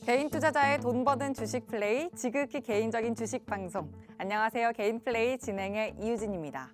개인 투자자의 돈 버는 주식 플레이, 지극히 개인적인 주식 방송. 안녕하세요. 개인 플레이 진행의 이유진입니다.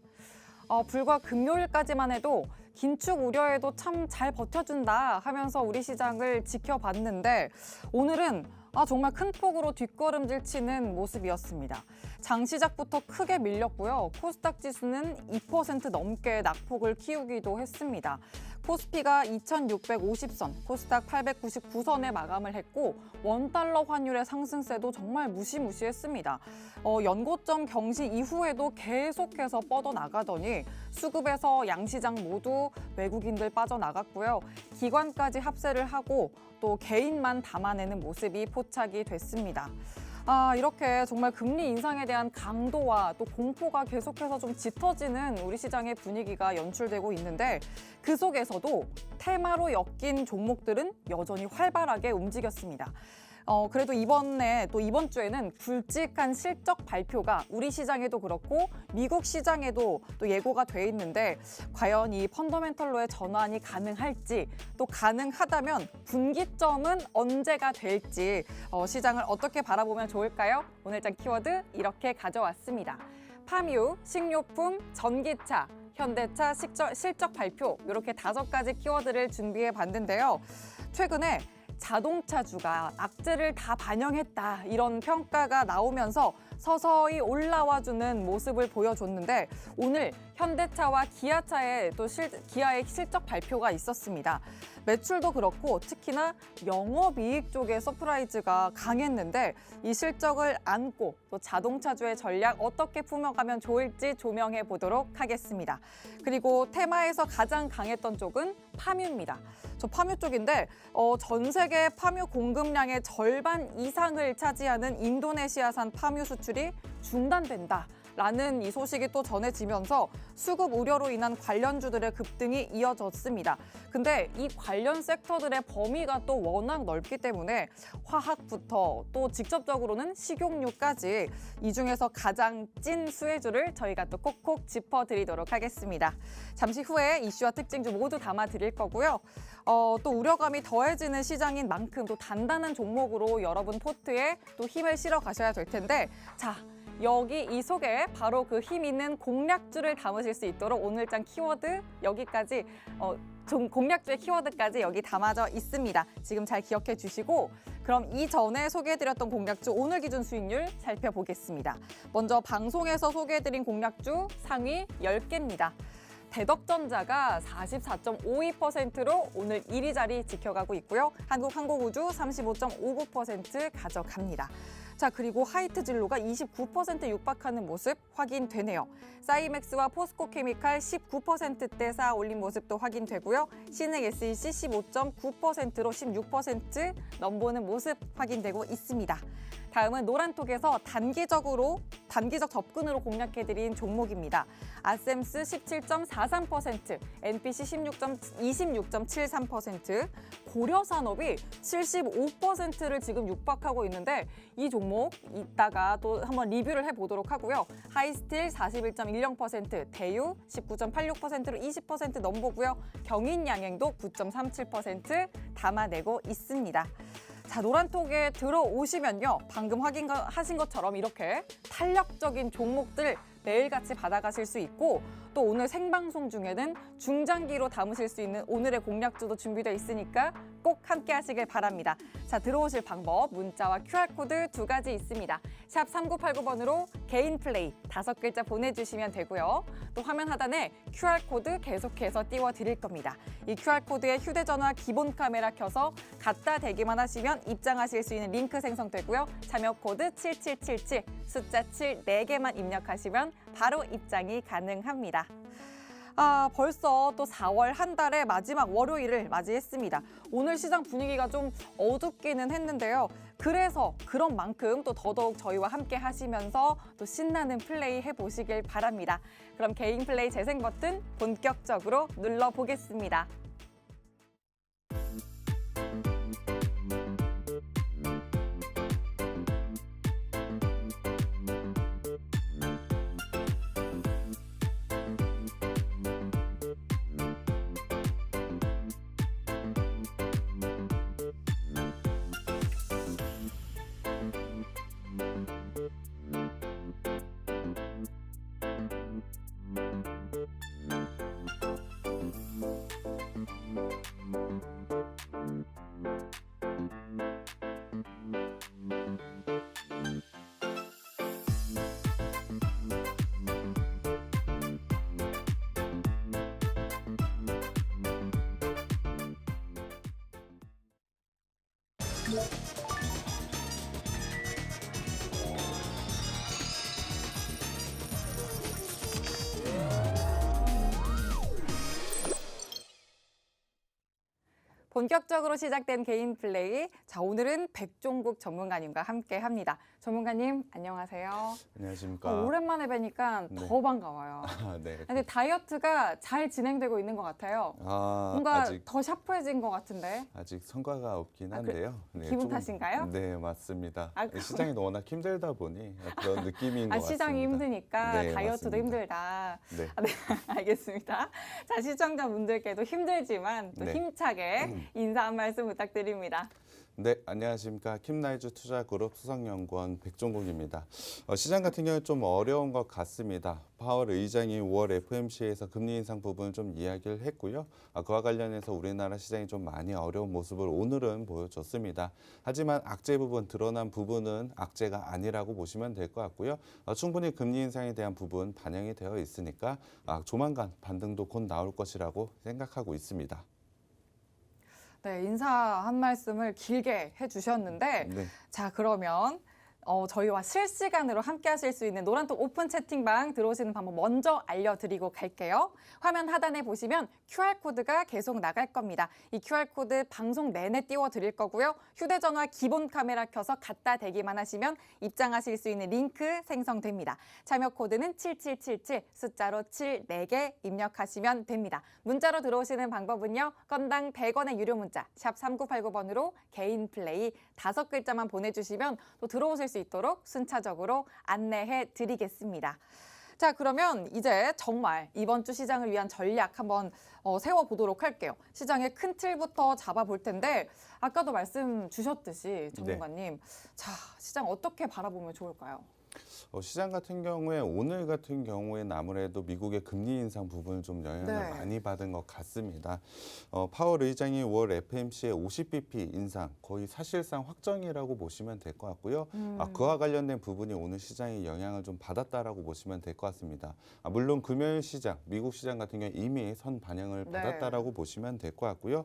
불과 금요일까지만 해도 긴축 우려에도 참 잘 버텨준다 하면서 우리 시장을 지켜봤는데 오늘은 정말 큰 폭으로 뒷걸음질 치는 모습이었습니다. 장 시작부터 크게 밀렸고요. 코스닥 지수는 2% 넘게 낙폭을 키우기도 했습니다. 코스피가 2,650선, 코스닥 899선에 마감을 했고 원달러 환율의 상승세도 정말 무시무시했습니다. 연고점 경시 이후에도 계속해서 뻗어나가더니 수급에서 양시장 모두 외국인들 빠져나갔고요. 기관까지 합세를 하고 또 개인만 담아내는 모습이 포착이 됐습니다. 이렇게 정말 금리 인상에 대한 강도와 또 공포가 계속해서 좀 짙어지는 우리 시장의 분위기가 연출되고 있는데 그 속에서도 테마로 엮인 종목들은 여전히 활발하게 움직였습니다. 그래도 이번 주에는 굵직한 실적 발표가 우리 시장에도 그렇고 미국 시장에도 또 예고가 돼 있는데 과연 이 펀더멘털로의 전환이 가능할지 또 가능하다면 분기점은 언제가 될지 시장을 어떻게 바라보면 좋을까요? 오늘장 키워드 이렇게 가져왔습니다. 파뮤, 식료품, 전기차, 현대차 실적 발표 이렇게 5가지 키워드를 준비해 봤는데요. 최근에 자동차주가 악재를 다 반영했다 이런 평가가 나오면서 서서히 올라와주는 모습을 보여줬는데 오늘 현대차와 기아차의 기아의 실적 발표가 있었습니다. 매출도 그렇고 특히나 영업이익 쪽의 서프라이즈가 강했는데 이 실적을 안고 또 자동차주의 전략 어떻게 품어가면 좋을지 조명해 보도록 하겠습니다. 그리고 테마에서 가장 강했던 쪽은 파뮤입니다. 저 파뮤 쪽인데 전 세계 파뮤 공급량의 절반 이상을 차지하는 인도네시아산 파뮤 수출이 중단된다. 라는 이 소식이 또 전해지면서 수급 우려로 인한 관련주들의 급등이 이어졌습니다. 근데 이 관련 섹터들의 범위가 또 워낙 넓기 때문에 화학부터 또 직접적으로는 식용유까지 이 중에서 가장 찐 수혜주를 저희가 또 꼭꼭 짚어드리도록 하겠습니다. 잠시 후에 이슈와 특징주 모두 담아드릴 거고요. 또 우려감이 더해지는 시장인 만큼 또 단단한 종목으로 여러분 포트에 또 힘을 실어 가셔야 될 텐데 여기 이 속에 바로 그 힘 있는 공략주를 담으실 수 있도록 오늘장 키워드 여기까지 공략주의 키워드까지 여기 담아져 있습니다. 지금 잘 기억해 주시고 그럼 이전에 소개해드렸던 공략주 오늘 기준 수익률 살펴보겠습니다. 먼저 방송에서 소개해드린 공략주 상위 10개입니다. 대덕전자가 44.52%로 오늘 1위 자리 지켜가고 있고요. 한국항공우주 35.59% 가져갑니다. 그리고 하이트진로가 29% 육박하는 모습 확인되네요. 사이맥스와 포스코케미칼 19%대 쌓아 올린 모습도 확인되고요. 신흥 SEC 15.9%로 16% 넘보는 모습 확인되고 있습니다. 다음은 노란톡에서 단기적 접근으로 공략해드린 종목입니다. 아셈스 17.43%, NPC 26.73%, 고려산업이 75%를 지금 육박하고 있는데 이 종목 이따가 또 한번 리뷰를 해보도록 하고요. 하이스틸 41.10%, 대유 19.86%로 20% 넘보고요. 경인양행도 9.37% 담아내고 있습니다. 노란톡에 들어오시면요. 방금 확인하신 것처럼 이렇게 탄력적인 종목들 매일같이 받아가실 수 있고 또 오늘 생방송 중에는 중장기로 담으실 수 있는 오늘의 공략주도 준비되어 있으니까 꼭 함께 하시길 바랍니다. 들어오실 방법 문자와 QR코드 2가지 있습니다. 샵 3989번으로 개인 플레이 5글자 보내주시면 되고요. 또 화면 하단에 QR코드 계속해서 띄워드릴 겁니다. 이 QR코드에 휴대전화 기본 카메라 켜서 갖다 대기만 하시면 입장하실 수 있는 링크 생성되고요. 참여 코드 7777 숫자 7 4개만 입력하시면 바로 입장이 가능합니다. 벌써 또 4월 한 달의 마지막 월요일을 맞이했습니다. 오늘 시장 분위기가 좀 어둡기는 했는데요. 그래서 그런 만큼 또 더더욱 저희와 함께 하시면서 또 신나는 플레이 해보시길 바랍니다. 그럼 개인 플레이 재생 버튼 본격적으로 눌러보겠습니다. 본격적으로 시작된 개인 플레이. 자, 오늘은 백종국 전문가님과 함께 합니다. 전문가님, 안녕하세요. 안녕하십니까. 오랜만에 뵈니까 네. 더 반가워요. 네. 근데 다이어트가 잘 진행되고 있는 것 같아요. 뭔가 더 샤프해진 것 같은데. 아직 성과가 없긴 한데요. 네, 기분 탓인가요? 네, 맞습니다. 아, 시장이 워낙 힘들다 보니 그런 느낌인 것 같습니다. 시장이 힘드니까 네, 다이어트도 맞습니다. 힘들다. 네. 네, 알겠습니다. 자, 시청자분들께도 힘들지만 또 네. 힘차게 인사 한 말씀 부탁드립니다. 네, 안녕하십니까. 킴라이즈 투자그룹 수석연구원 백종국입니다. 시장 같은 경우는 좀 어려운 것 같습니다. 파월 의장이 5월 FOMC에서 금리 인상 부분을 좀 이야기를 했고요. 그와 관련해서 우리나라 시장이 좀 많이 어려운 모습을 오늘은 보여줬습니다. 하지만 악재 부분, 드러난 부분은 악재가 아니라고 보시면 될 것 같고요. 충분히 금리 인상에 대한 부분 반영이 되어 있으니까 조만간 반등도 곧 나올 것이라고 생각하고 있습니다. 네, 인사 한 말씀을 길게 해주셨는데 네. 자, 그러면 저희와 실시간으로 함께 하실 수 있는 노란톡 오픈 채팅방 들어오시는 방법 먼저 알려드리고 갈게요. 화면 하단에 보시면 QR코드가 계속 나갈 겁니다. 이 QR코드 방송 내내 띄워드릴 거고요. 휴대전화 기본 카메라 켜서 갖다 대기만 하시면 입장하실 수 있는 링크 생성됩니다. 참여 코드는 7777 숫자로 7, 4개 입력하시면 됩니다. 문자로 들어오시는 방법은요. 건당 100원의 유료 문자 샵 3989번으로 개인 플레이 5글자만 보내주시면 또 들어오실 수 있도록 순차적으로 안내해 드리겠습니다. 자, 그러면 이제 정말 이번 주 시장을 위한 전략 한번 세워보도록 할게요. 시장의 큰 틀부터 잡아볼 텐데 아까도 말씀 주셨듯이 전문가님, 자, 시장 어떻게 바라보면 좋을까요? 시장 같은 경우에 오늘 같은 경우에는 아무래도 미국의 금리 인상 부분을 좀 영향을 많이 받은 것 같습니다. 파월 의장이 5월 FOMC에 50bp 인상 거의 사실상 확정이라고 보시면 될 것 같고요. 그와 관련된 부분이 오늘 시장에 영향을 좀 받았다라고 보시면 될 것 같습니다. 물론 금요일 시장, 미국 시장 같은 경우 이미 선 반영을 받았다라고 보시면 될 것 같고요.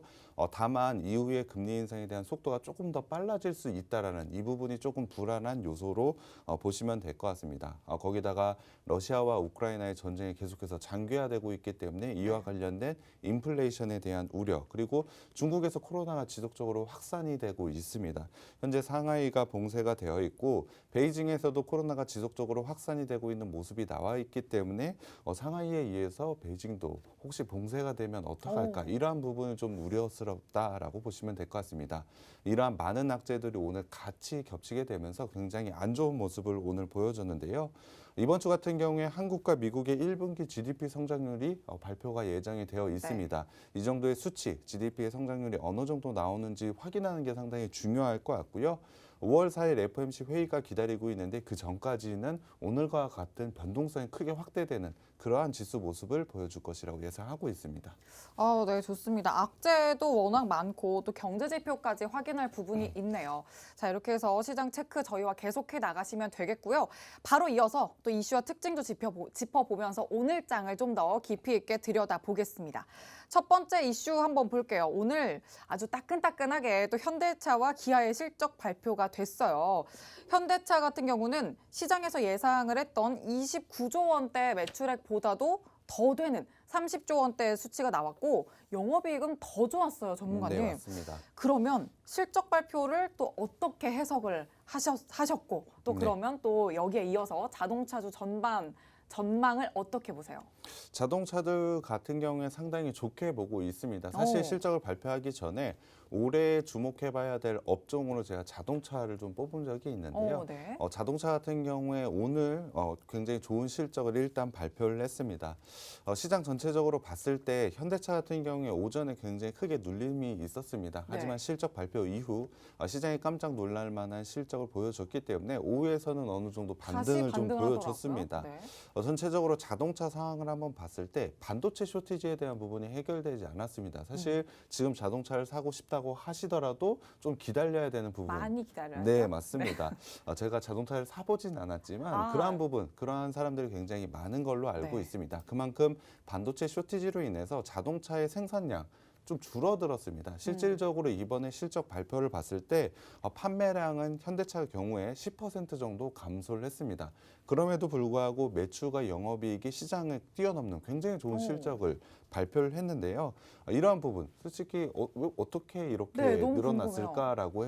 다만 이후에 금리 인상에 대한 속도가 조금 더 빨라질 수 있다라는 이 부분이 조금 불안한 요소로 보시면 될 것 같습니다. 거기다가 러시아와 우크라이나의 전쟁이 계속해서 장기화되고 있기 때문에 이와 관련된 인플레이션에 대한 우려, 그리고 중국에서 코로나가 지속적으로 확산이 되고 있습니다. 현재 상하이가 봉쇄가 되어 있고 베이징에서도 코로나가 지속적으로 확산이 되고 있는 모습이 나와 있기 때문에 상하이에 의해서 베이징도 혹시 봉쇄가 되면 어떡할까, 이러한 부분은 좀 우려스럽다라고 보시면 될 것 같습니다. 이러한 많은 악재들이 오늘 같이 겹치게 되면서 굉장히 안 좋은 모습을 오늘 보여줬는데요. 이번 주 같은 경우에 한국과 미국의 1분기 GDP 성장률이 발표가 예정이 되어 있습니다. 이 정도의 수치, GDP의 성장률이 어느 정도 나오는지 확인하는 게 상당히 중요할 것 같고요. 5월 4일 FOMC 회의가 기다리고 있는데 그 전까지는 오늘과 같은 변동성이 크게 확대되는 그러한 지수 모습을 보여줄 것이라고 예상하고 있습니다. 네, 좋습니다. 악재도 워낙 많고 또 경제 지표까지 확인할 부분이 있네요. 자, 이렇게 해서 시장 체크 저희와 계속해 나가시면 되겠고요. 바로 이어서 또 이슈와 특징도 짚어보면서 오늘 장을 좀 더 깊이 있게 들여다보겠습니다. 첫 번째 이슈 한번 볼게요. 오늘 아주 따끈따끈하게 또 현대차와 기아의 실적 발표가 됐어요. 현대차 같은 경우는 시장에서 예상을 했던 29조 원대 매출액보다도 더 되는 30조 원대 수치가 나왔고 영업이익은 더 좋았어요, 전문가님. 네, 맞습니다. 그러면 실적 발표를 또 어떻게 해석을 하셨고 또 그러면 또 여기에 이어서 자동차주 전망을 어떻게 보세요? 자동차들 같은 경우에 상당히 좋게 보고 있습니다. 사실 실적을 발표하기 전에 올해 주목해봐야 될 업종으로 제가 자동차를 좀 뽑은 적이 있는데요. 자동차 같은 경우에 오늘 굉장히 좋은 실적을 일단 발표를 했습니다. 시장 전체적으로 봤을 때 현대차 같은 경우에 오전에 굉장히 크게 눌림이 있었습니다. 하지만 실적 발표 이후 시장이 깜짝 놀랄 만한 실적을 보여줬기 때문에 오후에서는 어느 정도 반등을 좀 보여줬습니다. 전체적으로 자동차 상황을 한번 봤을 때 반도체 쇼티지에 대한 부분이 해결되지 않았습니다. 사실 지금 자동차를 사고 싶다고 하시더라도 좀 기다려야 되는 부분. 많이 기다려야죠. 네, 맞습니다. 제가 자동차를 사보진 않았지만 그러한 부분, 그러한 사람들이 굉장히 많은 걸로 알고 있습니다. 그만큼 반도체 쇼티지로 인해서 자동차의 생산량, 좀 줄어들었습니다. 실질적으로 이번에 실적 발표를 봤을 때 판매량은 현대차 경우에 10% 정도 감소를 했습니다. 그럼에도 불구하고 매출과 영업이익이 시장을 뛰어넘는 굉장히 좋은 실적을 발표를 했는데요. 이러한 부분 솔직히 어떻게 이렇게 네, 너무 늘어났을까라고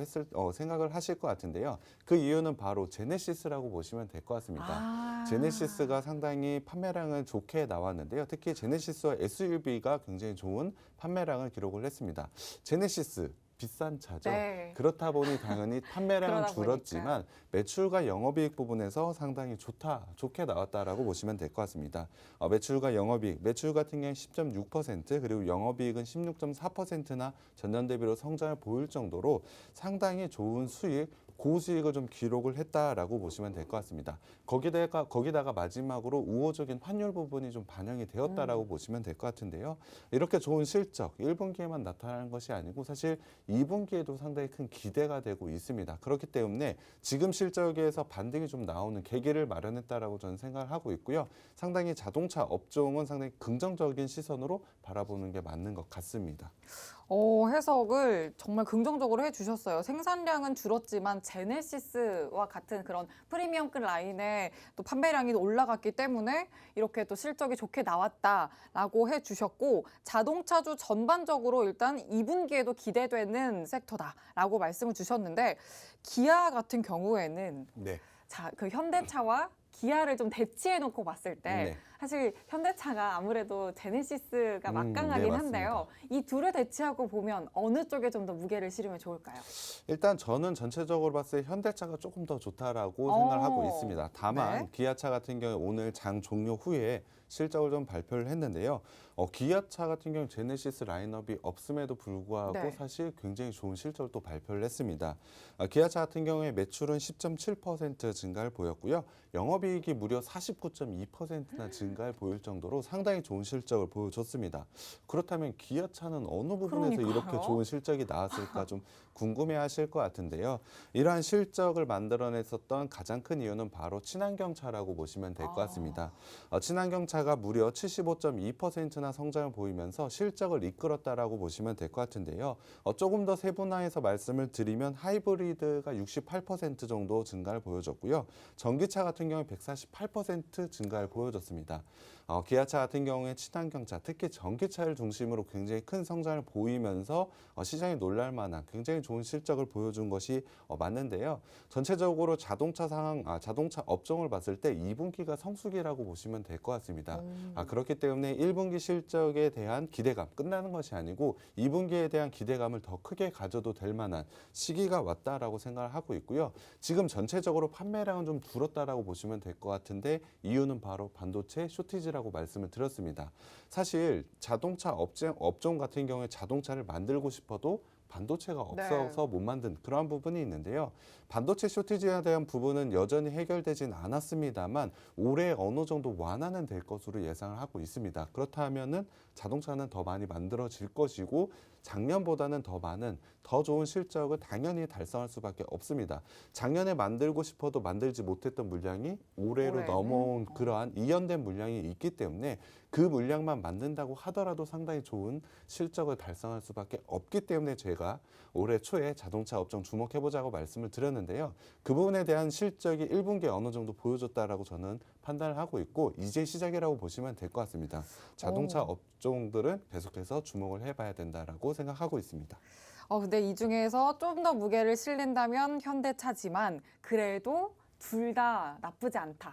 생각을 하실 것 같은데요. 그 이유는 바로 제네시스라고 보시면 될 것 같습니다. 제네시스가 상당히 판매량을 좋게 나왔는데요. 특히 제네시스와 SUV가 굉장히 좋은 판매량을 기록을 했습니다. 제네시스 비싼 차죠. 네. 그렇다 보니 당연히 판매량은 그러다 줄었지만 매출과 영업이익 부분에서 상당히 좋게 나왔다라고 보시면 될 것 같습니다. 매출과 영업이익, 매출 같은 경우는 10.6% 그리고 영업이익은 16.4%나 전년 대비로 성장을 보일 정도로 상당히 좋은 수익, 고수익을 좀 기록을 했다라고 보시면 될 것 같습니다. 거기다가 마지막으로 우호적인 환율 부분이 좀 반영이 되었다라고 보시면 될 것 같은데요. 이렇게 좋은 실적 1분기에만 나타나는 것이 아니고 사실 2분기에도 상당히 큰 기대가 되고 있습니다. 그렇기 때문에 지금 실적에서 반등이 좀 나오는 계기를 마련했다라고 저는 생각을 하고 있고요. 상당히 자동차 업종은 상당히 긍정적인 시선으로 바라보는 게 맞는 것 같습니다. 해석을 정말 긍정적으로 해주셨어요. 생산량은 줄었지만 제네시스와 같은 그런 프리미엄급 라인의 또 판매량이 올라갔기 때문에 이렇게 또 실적이 좋게 나왔다라고 해주셨고 자동차주 전반적으로 일단 2분기에도 기대되는 섹터다라고 말씀을 주셨는데 기아 같은 경우에는 네. 그 현대차와 기아를 좀 대치해놓고 봤을 때 네. 사실 현대차가 아무래도 제네시스가 막강하긴 네, 한데요. 이 둘을 대치하고 보면 어느 쪽에 좀 더 무게를 실으면 좋을까요? 일단 저는 전체적으로 봤을 때 현대차가 조금 더 좋다라고 생각을 하고 있습니다. 다만 네. 기아차 같은 경우에 오늘 장 종료 후에 실적을 좀 발표를 했는데요. 기아차 같은 경우 제네시스 라인업이 없음에도 불구하고 네. 사실 굉장히 좋은 실적을 또 발표를 했습니다. 기아차 같은 경우에 매출은 10.7% 증가를 보였고요. 영업이익이 무려 49.2%나 증가를 보일 정도로 상당히 좋은 실적을 보여줬습니다. 그렇다면 기아차는 어느 부분에서 그러니까요. 이렇게 좋은 실적이 나왔을까 좀 궁금해하실 것 같은데요. 이러한 실적을 만들어냈었던 가장 큰 이유는 바로 친환경차라고 보시면 될 것 같습니다. 친환경차가 무려 75.2%나 성장을 보이면서 실적을 이끌었다라고 보시면 될 것 같은데요. 조금 더 세분화해서 말씀을 드리면 하이브리드가 68% 정도 증가를 보여줬고요. 전기차 같은 경우에 148% 증가를 보여줬습니다. 기아차 같은 경우에 친환경차, 특히 전기차를 중심으로 굉장히 큰 성장을 보이면서 시장이 놀랄 만한 굉장히 좋은 실적을 보여준 것이 맞는데요. 전체적으로 자동차 업종을 봤을 때 2분기가 성수기라고 보시면 될 것 같습니다. 그렇기 때문에 1분기 실적에 대한 기대감 끝나는 것이 아니고 2분기에 대한 기대감을 더 크게 가져도 될 만한 시기가 왔다라고 생각을 하고 있고요. 지금 전체적으로 판매량은 좀 줄었다라고 보시면 될 것 같은데 이유는 바로 반도체 쇼티지라고 말씀을 드렸습니다. 사실 자동차 업종 같은 경우에 자동차를 만들고 싶어도 반도체가 없어서 못 만든 그러한 부분이 있는데요. 반도체 쇼티지에 대한 부분은 여전히 해결되진 않았습니다만 올해 어느 정도 완화는 될 것으로 예상을 하고 있습니다. 그렇다면은 자동차는 더 많이 만들어질 것이고 작년보다는 더 많은 더 좋은 실적을 당연히 달성할 수밖에 없습니다. 작년에 만들고 싶어도 만들지 못했던 물량이 올해로 넘어온 그러한 이연된 물량이 있기 때문에 그 물량만 만든다고 하더라도 상당히 좋은 실적을 달성할 수밖에 없기 때문에 제가 올해 초에 자동차 업종 주목해보자고 말씀을 드렸는데요. 그 부분에 대한 실적이 1분기에 어느 정도 보여줬다라고 저는 판단을 하고 있고 이제 시작이라고 보시면 될 것 같습니다. 자동차 업종들은 계속해서 주목을 해봐야 된다라고 생각하고 있습니다. 근데 이 중에서 좀 더 무게를 실린다면 현대차지만 그래도 둘 다 나쁘지 않다.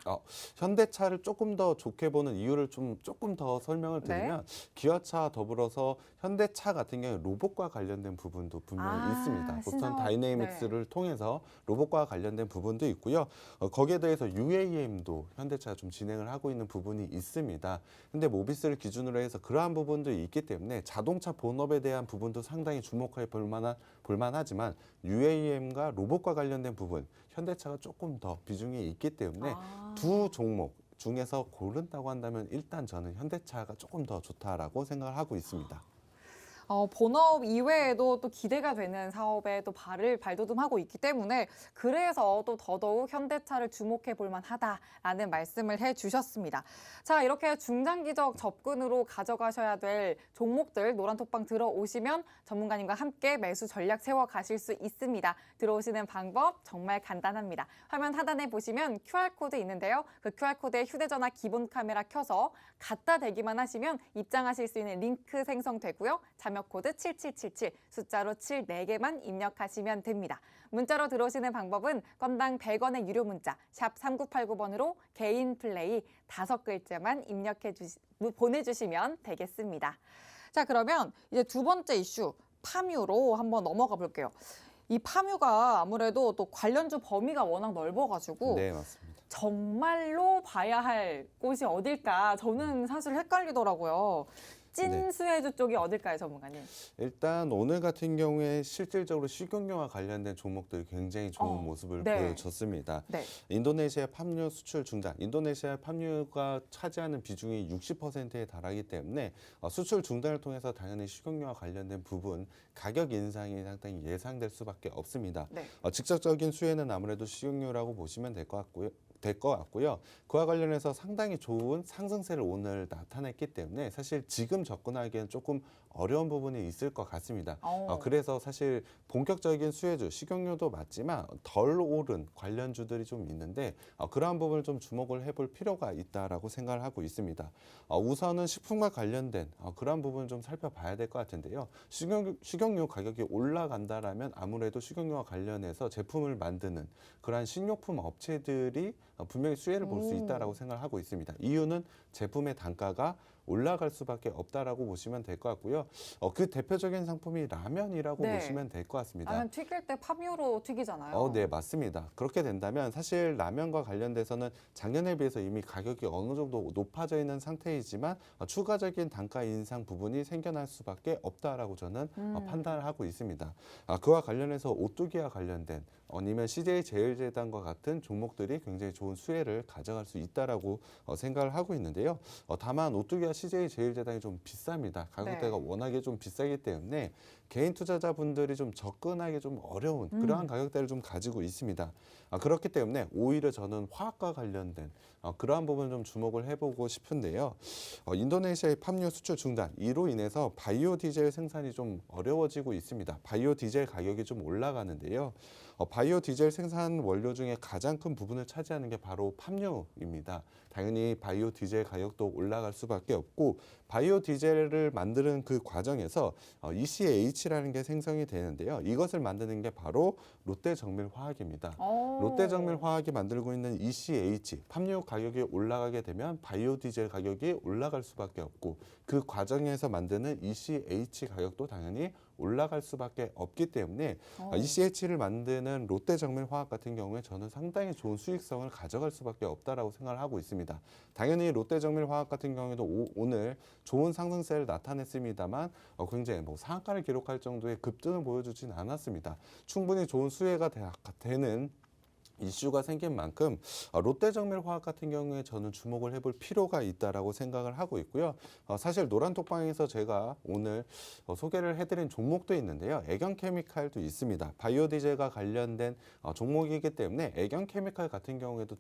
현대차를 조금 더 좋게 보는 이유를 조금 더 설명을 드리면 기아차 더불어서 현대차 같은 경우에 로봇과 관련된 부분도 분명히 있습니다. 보스턴 다이내믹스를 통해서 로봇과 관련된 부분도 있고요. 거기에 대해서 UAM도 현대차가 좀 진행을 하고 있는 부분이 있습니다. 근데 모비스를 기준으로 해서 그러한 부분도 있기 때문에 자동차 본업에 대한 부분도 상당히 주목해 볼만하지만 UAM과 로봇과 관련된 부분 현대차가 조금 더 비중이 있기 때문에 두 종목 중에서 고른다고 한다면 일단 저는 현대차가 조금 더 좋다라고 생각을 하고 있습니다. 본업 이외에도 또 기대가 되는 사업에 또 발돋움하고 있기 때문에 그래서 또 더더욱 현대차를 주목해 볼 만하다라는 말씀을 해주셨습니다. 자, 이렇게 중장기적 접근으로 가져가셔야 될 종목들 노란톡방 들어오시면 전문가님과 함께 매수 전략 세워 가실 수 있습니다. 들어오시는 방법 정말 간단합니다. 화면 하단에 보시면 QR코드 있는데요. 그 QR코드에 휴대전화 기본 카메라 켜서 갖다 대기만 하시면 입장하실 수 있는 링크 생성되고요. 자명코드 7777 숫자로 7 4개만 입력하시면 됩니다. 문자로 들어오시는 방법은 건당 100원의 유료 문자 샵 3989번으로 개인 플레이 5글자만 보내주시면 되겠습니다. 자, 그러면 이제 두 번째 이슈 파뮤로 한번 넘어가 볼게요. 이 파뮤가 아무래도 또 관련주 범위가 워낙 넓어가지고 네, 맞습니다. 정말로 봐야 할 곳이 어딜까? 저는 사실 헷갈리더라고요. 찐 수혜주 쪽이 어딜까요, 전문가님? 일단 오늘 같은 경우에 실질적으로 식용유와 관련된 종목들이 굉장히 좋은 모습을 네. 보여줬습니다. 네. 인도네시아 팜유 수출 중단, 인도네시아 팜유가 차지하는 비중이 60%에 달하기 때문에 수출 중단을 통해서 당연히 식용유와 관련된 부분 가격 인상이 상당히 예상될 수밖에 없습니다. 네. 직접적인 수혜는 아무래도 식용유라고 보시면 될 것 같고요. 그와 관련해서 상당히 좋은 상승세를 오늘 나타냈기 때문에 사실 지금 접근하기엔 조금 어려운 부분이 있을 것 같습니다. 그래서 사실 본격적인 수혜주, 식용유도 맞지만 덜 오른 관련주들이 좀 있는데 그러한 부분을 좀 주목을 해볼 필요가 있다라고 생각을 하고 있습니다. 우선은 식품과 관련된 그러한 부분을 좀 살펴봐야 될 것 같은데요. 식용유 가격이 올라간다라면 아무래도 식용유와 관련해서 제품을 만드는 그러한 식료품 업체들이 분명히 수혜를 볼 수 있다라고 생각을 하고 있습니다. 이유는 제품의 단가가 올라갈 수밖에 없다라고 보시면 될 것 같고요. 그 대표적인 상품이 라면이라고 네. 보시면 될 것 같습니다. 라면 튀길 때 파뮤로 튀기잖아요. 네, 맞습니다. 그렇게 된다면 사실 라면과 관련돼서는 작년에 비해서 이미 가격이 어느 정도 높아져 있는 상태이지만 추가적인 단가 인상 부분이 생겨날 수밖에 없다라고 저는 판단을 하고 있습니다. 그와 관련해서 오뚜기와 관련된 아니면 CJ 제일제당과 같은 종목들이 굉장히 좋은 수혜를 가져갈 수 있다라고 생각을 하고 있는데요. 다만 오뚜기와 CJ 제일제당이 좀 비쌉니다. 가격대가 네. 워낙에 좀 비싸기 때문에 개인 투자자분들이 좀 접근하기 좀 어려운 그러한 가격대를 좀 가지고 있습니다. 그렇기 때문에 오히려 저는 화학과 관련된 그러한 부분을 좀 주목을 해보고 싶은데요. 인도네시아의 팜유 수출 중단 이로 인해서 바이오 디젤 생산이 좀 어려워지고 있습니다. 바이오 디젤 가격이 좀 올라가는데요. 바이오 디젤 생산 원료 중에 가장 큰 부분을 차지하는 게 바로 팜유입니다. 당연히 바이오 디젤 가격도 올라갈 수밖에 없고 바이오 디젤을 만드는 그 과정에서 ECH라는 게 생성이 되는데요. 이것을 만드는 게 바로 롯데정밀화학입니다. 롯데정밀화학이 만들고 있는 ECH, 팜유 가격이 올라가게 되면 바이오 디젤 가격이 올라갈 수밖에 없고 그 과정에서 만드는 ECH 가격도 당연히 올라갈 수밖에 없기 때문에 ECH를 만드는 롯데정밀화학 같은 경우에 저는 상당히 좋은 수익성을 가져갈 수밖에 없다라고 생각을 하고 있습니다. 당연히 롯데정밀화학 같은 경우에도 오늘 좋은 상승세를 나타냈습니다만 굉장히 상한가를 기록할 정도의 급등을 보여주진 않았습니다. 충분히 좋은 수혜가 되는 이슈가 생긴 만큼 롯데정밀화학 같은 경우에 저는 주목을 해볼 필요가 있다라고 생각을 하고 있고요. 사실 노란톡방에서 제가 오늘 소개를 해드린 종목도 있는데요. 애경케미칼도 있습니다. 바이오디젤과 관련된 종목이기 때문에 애경케미칼 같은 경우에도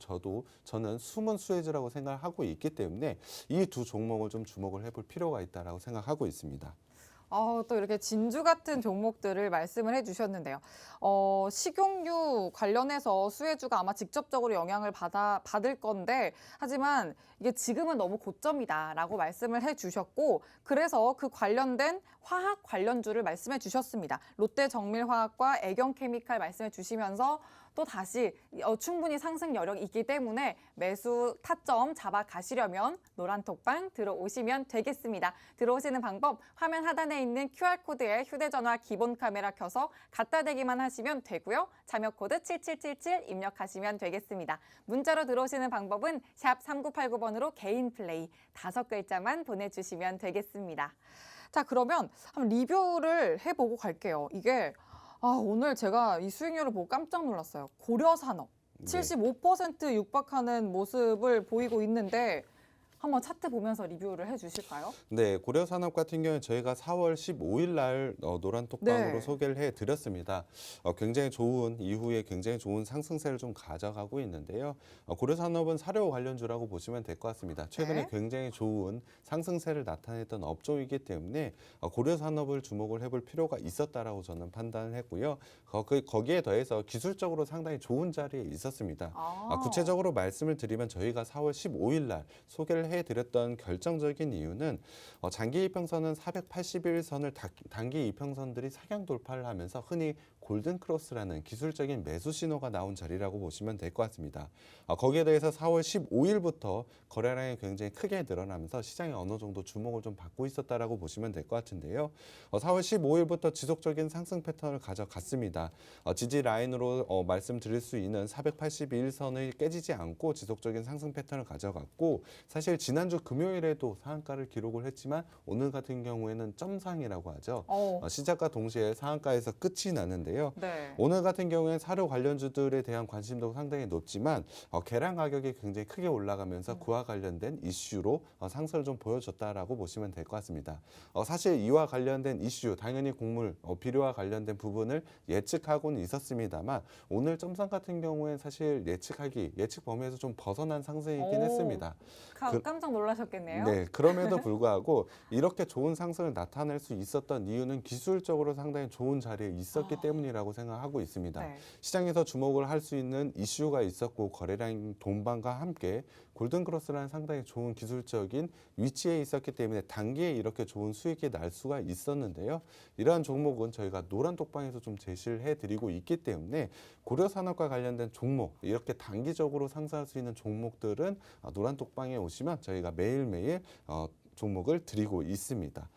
저는 숨은 수혜주라고 생각을 하고 있기 때문에 이 두 종목을 좀 주목을 해볼 필요가 있다라고 생각하고 있습니다. 또 이렇게 진주 같은 종목들을 말씀을 해주셨는데요. 식용유 관련해서 수혜주가 아마 직접적으로 영향을 받을 건데 하지만 이게 지금은 너무 고점이다라고 말씀을 해주셨고 그래서 그 관련된 화학 관련주를 말씀해 주셨습니다. 롯데정밀화학과 애경케미칼 말씀해 주시면서 또 다시 충분히 상승 여력이 있기 때문에 매수 타점 잡아 가시려면 노란톡방 들어오시면 되겠습니다. 들어오시는 방법 화면 하단에 있는 QR코드에 휴대전화 기본 카메라 켜서 갖다 대기만 하시면 되고요. 자명코드 7777 입력하시면 되겠습니다. 문자로 들어오시는 방법은 샵 3989번으로 개인 플레이 5글자만 보내주시면 되겠습니다. 자, 그러면 한번 리뷰를 해보고 갈게요. 이게 오늘 제가 이 수익률을 보고 깜짝 놀랐어요. 고려산업 75% 육박하는 모습을 보이고 있는데 한번 차트 보면서 리뷰를 해주실까요? 네, 고려산업 같은 경우는 저희가 4월 15일 날 노란톡방으로 네. 소개를 해드렸습니다. 굉장히 좋은 이후에 굉장히 좋은 상승세를 좀 가져가고 있는데요. 고려산업은 사료 관련주라고 보시면 될 것 같습니다. 최근에 네. 굉장히 좋은 상승세를 나타냈던 업종이기 때문에 고려산업을 주목을 해볼 필요가 있었다라고 저는 판단을 했고요. 거기에 더해서 기술적으로 상당히 좋은 자리에 있었습니다. 구체적으로 말씀을 드리면 저희가 4월 15일 날 소개를 해드렸던 결정적인 이유는 장기 이평선은 481선을 단기 이평선들이 상향 돌파를 하면서 흔히 골든 크로스라는 기술적인 매수 신호가 나온 자리라고 보시면 될 것 같습니다. 거기에 대해서 4월 15일부터 거래량이 굉장히 크게 늘어나면서 시장이 어느 정도 주목을 좀 받고 있었다라고 보시면 될 것 같은데요. 4월 15일부터 지속적인 상승 패턴을 가져갔습니다. 지지 라인으로 말씀드릴 수 있는 481선을 깨지지 않고 지속적인 상승 패턴을 가져갔고 사실 지난주 금요일에도 상한가를 기록을 했지만 오늘 같은 경우에는 점상이라고 하죠. 시작과 동시에 상한가에서 끝이 나는데요. 네. 오늘 같은 경우에는 사료 관련주들에 대한 관심도가 상당히 높지만 계란 가격이 굉장히 크게 올라가면서 그와 관련된 이슈로 상승을 좀 보여줬다라고 보시면 될 것 같습니다. 사실 이와 관련된 이슈, 당연히 곡물, 비료와 관련된 부분을 예측하고는 있었습니다만 오늘 점상 같은 경우에는 사실 예측 범위에서 좀 벗어난 상승이긴 했습니다. 깜짝 놀라셨겠네요. 네, 그럼에도 불구하고 이렇게 좋은 상승을 나타낼 수 있었던 이유는 기술적으로 상당히 좋은 자리에 있었기 때문이라고 생각하고 있습니다. 네. 시장에서 주목을 할 수 있는 이슈가 있었고 거래량 동반과 함께 골든크로스라는 상당히 좋은 기술적인 위치에 있었기 때문에 단기에 이렇게 좋은 수익이 날 수가 있었는데요. 이러한 종목은 저희가 노란톡방에서 좀 제시를 해드리고 있기 때문에 고려산업과 관련된 종목, 이렇게 단기적으로 상승할 수 있는 종목들은 노란톡방에 오시면 저희가 매일매일 종목을 드리고 있습니다.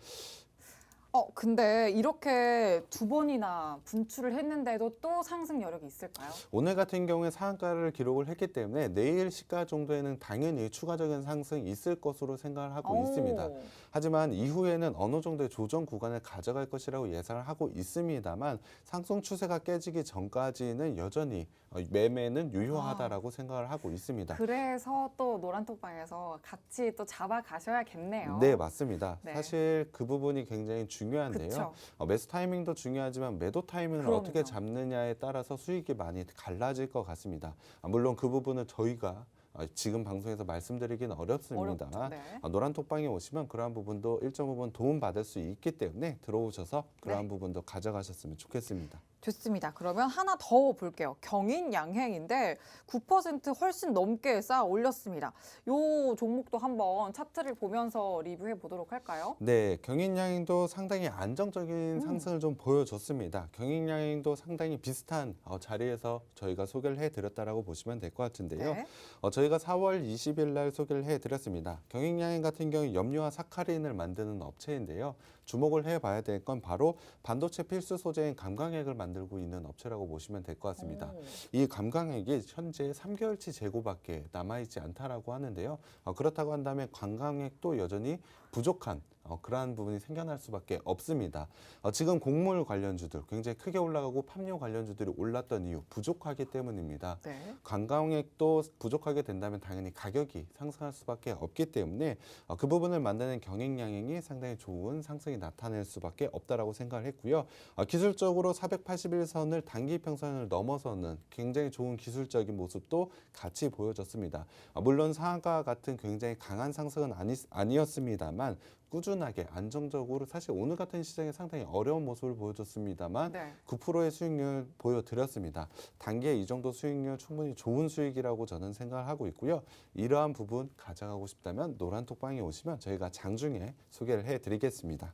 근데 이렇게 두 번이나 분출을 했는데도 또 상승 여력이 있을까요? 오늘 같은 경우에 상한가를 기록을 했기 때문에 내일 시가 정도에는 당연히 추가적인 상승이 있을 것으로 생각을 하고 있습니다. 하지만 이후에는 어느 정도의 조정 구간을 가져갈 것이라고 예상을 하고 있습니다만 상승 추세가 깨지기 전까지는 여전히 매매는 유효하다라고 생각을 하고 있습니다. 그래서 또 노란톡방에서 같이 또 잡아 가셔야겠네요. 네, 맞습니다. 네. 사실 그 부분이 굉장히 중요한데요. 그쵸. 매수 타이밍도 중요하지만 매도 타이밍을 그럼요. 어떻게 잡느냐에 따라서 수익이 많이 갈라질 것 같습니다. 물론 그 부분은 저희가 지금 방송에서 말씀드리기는 어렵습니다만 어렵죠. 네. 노란톡방에 오시면 그러한 부분도 일정 부분 도움 받을 수 있기 때문에 들어오셔서 그러한 부분도 가져가셨으면 좋겠습니다. 좋습니다. 그러면 하나 더 볼게요. 경인 양행인데 9% 훨씬 넘게 쌓아 올렸습니다. 이 종목도 한번 차트를 보면서 리뷰해 보도록 할까요? 네, 경인양행도 상당히 안정적인 상승을 좀 보여줬습니다. 경인양행도 상당히 비슷한 자리에서 저희가 소개를 해드렸다라고 보시면 될 것 같은데요. 네. 저희가 4월 20일 날 소개를 해드렸습니다. 경인양행 같은 경우 염료와 사카린을 만드는 업체인데요. 주목을 해봐야 될 건 바로 반도체 필수 소재인 감광액을 만들고 있는 업체라고 보시면 될 것 같습니다. 이 감광액이 현재 3개월치 재고밖에 남아있지 않다라고 하는데요. 그렇다고 한다면 감광액도 여전히 부족한 그러한 부분이 생겨날 수밖에 없습니다. 지금 곡물 관련주들 굉장히 크게 올라가고 팜유 관련주들이 올랐던 이유 부족하기 때문입니다. 네. 관광액도 부족하게 된다면 당연히 가격이 상승할 수밖에 없기 때문에 그 부분을 만드는 경행양행이 상당히 좋은 상승이 나타낼 수밖에 없다라고 생각을 했고요. 기술적으로 481선을 단기 평선을 넘어서는 굉장히 좋은 기술적인 모습도 같이 보여줬습니다. 물론 상한가 같은 굉장히 강한 상승은 아니었습니다만 꾸준하게 안정적으로 사실 오늘 같은 시장에 상당히 어려운 모습을 보여줬습니다만 네. 9%의 수익률 보여드렸습니다. 단기에 이 정도 수익률 충분히 좋은 수익이라고 저는 생각을 하고 있고요. 이러한 부분 가져가고 싶다면 노란톡방에 오시면 저희가 장중에 소개를 해드리겠습니다.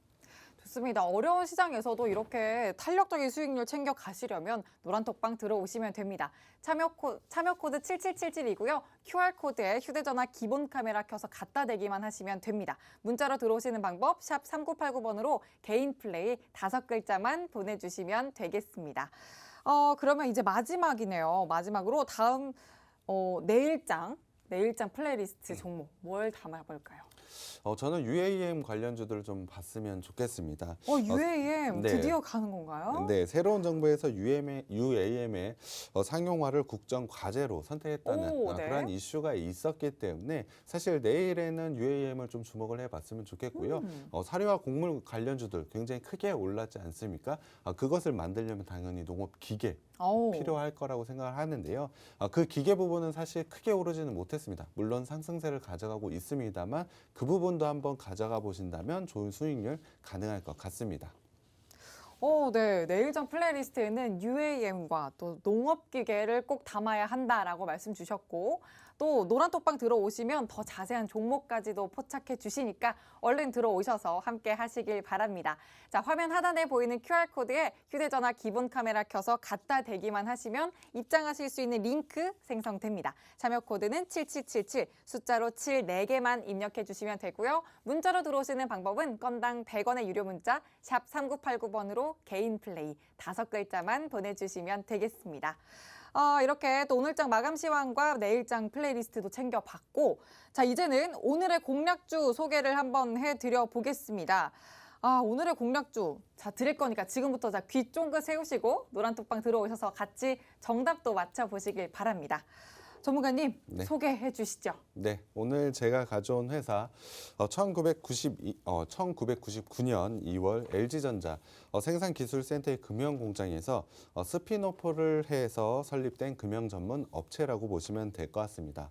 좋습니다. 어려운 시장에서도 이렇게 탄력적인 수익률 챙겨 가시려면 노란톡방 들어오시면 됩니다. 참여 코드 7777이고요. QR코드에 휴대전화 기본 카메라 켜서 갖다 대기만 하시면 됩니다. 문자로 들어오시는 방법 샵 3989번으로 개인 플레이 5글자만 보내주시면 되겠습니다. 그러면 이제 마지막이네요. 마지막으로 다음 내일장 플레이리스트 종목 뭘 담아볼까요? 저는 UAM 관련주들을 좀 봤으면 좋겠습니다. UAM 네. 드디어 가는 건가요? 네, 새로운 정부에서 UAM의 상용화를 국정 과제로 선택했다는 오, 네. 그런 이슈가 있었기 때문에 사실 내일에는 UAM을 좀 주목을 해봤으면 좋겠고요. 사료와 곡물 관련주들 굉장히 크게 올랐지 않습니까? 그것을 만들려면 당연히 농업 기계 필요할 거라고 생각을 하는데요. 그 기계 부분은 사실 크게 오르지는 못했습니다. 물론 상승세를 가져가고 있습니다만 그 부분도 한번 가져가 보신다면 좋은 수익률 가능할 것 같습니다. 네. 내일장 플레이리스트에는 UAM과 또 농업기계를 꼭 담아야 한다라고 말씀 주셨고 또 노란톡방 들어오시면 더 자세한 종목까지도 포착해 주시니까 얼른 들어오셔서 함께 하시길 바랍니다. 자, 화면 하단에 보이는 QR코드에 휴대전화 기본 카메라 켜서 갖다 대기만 하시면 입장하실 수 있는 링크 생성됩니다. 참여 코드는 7777, 숫자로 7 4개만 입력해 주시면 되고요. 문자로 들어오시는 방법은 건당 100원의 유료 문자 샵 3989번으로 개인 플레이 5글자만 보내주시면 되겠습니다. 이렇게 또 오늘장 마감 시황과 내일장 플레이리스트도 챙겨봤고 자 이제는 오늘의 공략주 소개를 한번 해드려 보겠습니다. 오늘의 공략주 자 드릴 거니까 지금부터 자 귀 쫑긋 세우시고 노란톡방 들어오셔서 같이 정답도 맞춰보시길 바랍니다. 전문가님 네. 소개해 주시죠. 네, 오늘 제가 가져온 회사 1999년 2월 LG전자 생산기술센터의 금형공장에서 스피노프를 해서 설립된 금형 전문 업체라고 보시면 될 것 같습니다.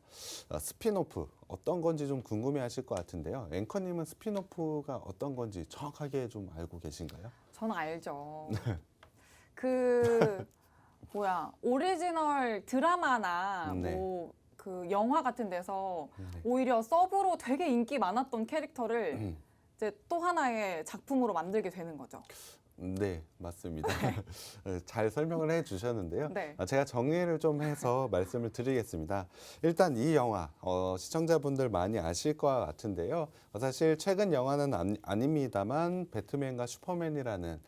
스피노프 어떤 건지 좀 궁금해하실 것 같은데요. 앵커님은 스피노프가 어떤 건지 정확하게 좀 알고 계신가요? 저는 알죠. 오리지널 드라마나 네. 그 영화 같은 데서 네. 오히려 서브로 되게 인기 많았던 캐릭터를 이제 또 하나의 작품으로 만들게 되는 거죠. 네, 맞습니다. 잘 설명을 해주셨는데요. 네. 제가 정리를 좀 해서 말씀을 드리겠습니다. 일단 이 영화 시청자분들 많이 아실 것 같은데요. 사실 최근 영화는 아닙니다만 배트맨과 슈퍼맨이라는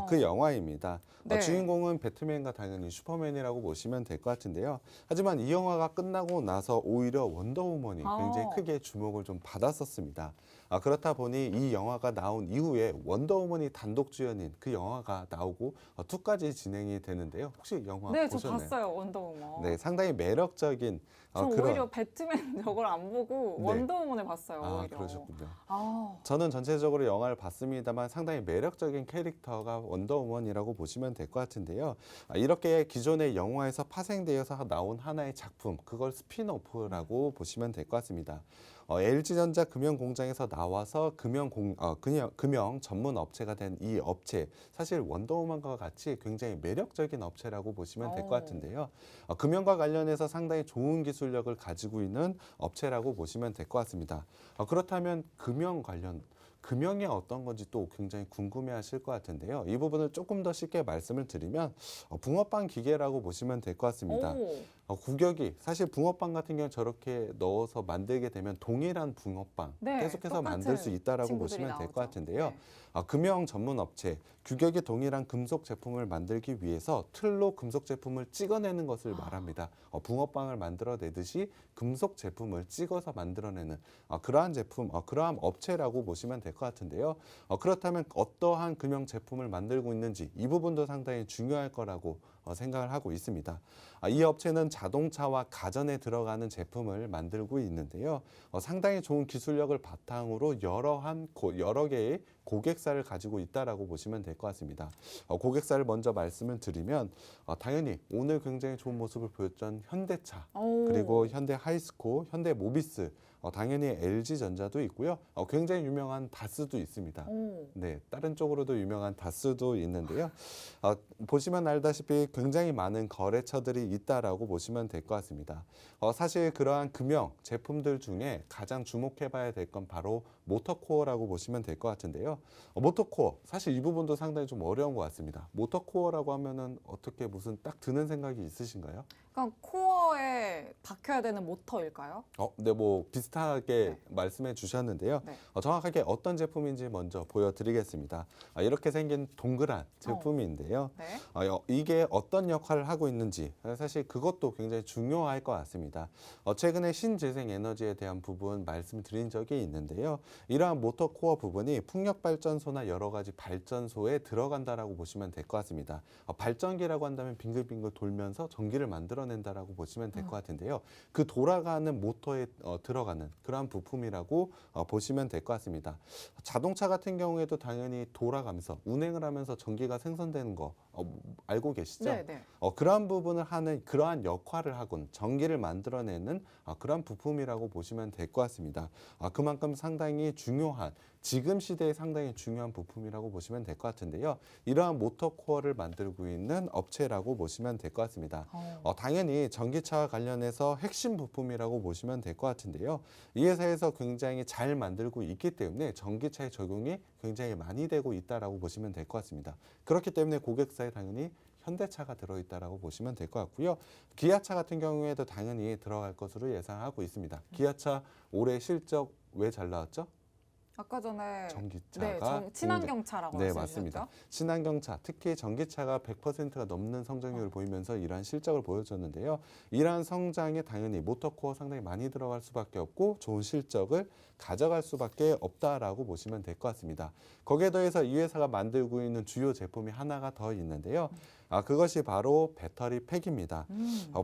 그 영화입니다. 네. 주인공은 배트맨과 당연히 슈퍼맨이라고 보시면 될 것 같은데요. 하지만 이 영화가 끝나고 나서 오히려 원더우먼이 굉장히 크게 주목을 좀 받았었습니다. 그렇다 보니 이 영화가 나온 이후에 원더우먼이 단독 주연인 그 영화가 나오고 2까지 진행이 되는데요. 혹시 영화 네, 보셨나요? 저 봤어요, 원더우먼. 네, 상당히 매력적인 저 오히려 배트맨 저걸 안 보고 네. 원더우먼을 봤어요, 오히려. 그러셨군요. 아, 저는 전체적으로 영화를 봤습니다만 상당히 매력적인 캐릭터가 원더우먼이라고 보시면 될 것 같은데요. 이렇게 기존의 영화에서 파생되어서 나온 하나의 작품, 그걸 스핀오프라고 보시면 될 것 같습니다. LG전자 금형공장에서 나와서 금형 전문 업체가 된 이 업체, 사실 원더우먼과 같이 굉장히 매력적인 업체라고 보시면 될 것 같은데요. 금형과 관련해서 상당히 좋은 기술력을 가지고 있는 업체라고 보시면 될 것 같습니다. 그렇다면 금형이 어떤 건지 또 굉장히 궁금해하실 것 같은데요. 이 부분을 조금 더 쉽게 말씀을 드리면 붕어빵 기계라고 보시면 될 것 같습니다. 구격이 사실 붕어빵 같은 경우는 저렇게 넣어서 만들게 되면 동일한 붕어빵 네, 계속해서 만들 수 있다라고 보시면 될 것 나오죠. 같은데요. 네. 금형 전문 업체, 규격이 동일한 금속 제품을 만들기 위해서 틀로 금속 제품을 찍어내는 것을 말합니다. 붕어빵을 만들어내듯이 금속 제품을 찍어서 만들어내는 그러한 제품, 그러한 업체라고 보시면 될 것 같은데요. 그렇다면 어떠한 금형 제품을 만들고 있는지 이 부분도 상당히 중요할 거라고 생각을 하고 있습니다. 이 업체는 자동차와 가전에 들어가는 제품을 만들고 있는데요. 상당히 좋은 기술력을 바탕으로 여러 개의 고객사를 가지고 있다라고 보시면 될 것 같습니다. 고객사를 먼저 말씀을 드리면 당연히 오늘 굉장히 좋은 모습을 보였던 현대차, 그리고 현대 하이스코, 현대 모비스, 당연히 LG전자도 있고요. 굉장히 유명한 다스도 있습니다. 네, 다른 쪽으로도 유명한 다스도 있는데요. 보시면 알다시피 굉장히 많은 거래처들이 있다라고 보시면 될 것 같습니다. 사실 그러한 금형 제품들 중에 가장 주목해봐야 될 건 바로 모터코어라고 보시면 될 것 같은데요. 모터코어, 사실 이 부분도 상당히 좀 어려운 것 같습니다. 모터코어라고 하면은 어떻게 무슨 딱 드는 생각이 있으신가요? 그러니까 코어에 박혀야 되는 모터일까요? 네, 뭐 비슷하게 네. 말씀해 주셨는데요. 네. 정확하게 어떤 제품인지 먼저 보여드리겠습니다. 이렇게 생긴 동그란 제품인데요. 네. 이게 어떤 역할을 하고 있는지 사실 그것도 굉장히 중요할 것 같습니다. 최근에 신재생 에너지에 대한 부분 말씀드린 적이 있는데요. 이러한 모터 코어 부분이 풍력 발전소나 여러 가지 발전소에 들어간다라고 보시면 될 것 같습니다. 발전기라고 한다면 빙글빙글 돌면서 전기를 만들어낸다라고 보시면 될 것 같은데요. 그 돌아가는 모터에 들어가는 그러한 부품이라고 보시면 될 것 같습니다. 자동차 같은 경우에도 당연히 돌아가면서 운행을 하면서 전기가 생성되는 거 알고 계시죠? 네, 네. 그러한 부분을 하는 그러한 역할을 하곤 전기를 만들어내는 그러한 부품이라고 보시면 될 것 같습니다. 그만큼 상당히 중요한 지금 시대에 상당히 중요한 부품이라고 보시면 될 것 같은데요. 이러한 모터 코어를 만들고 있는 업체라고 보시면 될 것 같습니다. 당연히 전기차와 관련해서 핵심 부품이라고 보시면 될 것 같은데요. 이 회사에서 굉장히 잘 만들고 있기 때문에 전기차에 적용이 굉장히 많이 되고 있다라고 보시면 될 것 같습니다. 그렇기 때문에 고객사에 당연히 현대차가 들어있다라고 보시면 될 것 같고요. 기아차 같은 경우에도 당연히 들어갈 것으로 예상하고 있습니다. 기아차 올해 실적 왜 잘 나왔죠? 아까 전에 전기차가 네, 친환경차라고 네, 말씀해 맞습니다. 주셨죠? 친환경차, 특히 전기차가 100%가 넘는 성장률을 보이면서 이러한 실적을 보여줬는데요. 이러한 성장에 당연히 모터코어 상당히 많이 들어갈 수밖에 없고 좋은 실적을 가져갈 수밖에 없다라고 보시면 될 것 같습니다. 거기에 더해서 이 회사가 만들고 있는 주요 제품이 하나가 더 있는데요. 그것이 바로 배터리 팩입니다.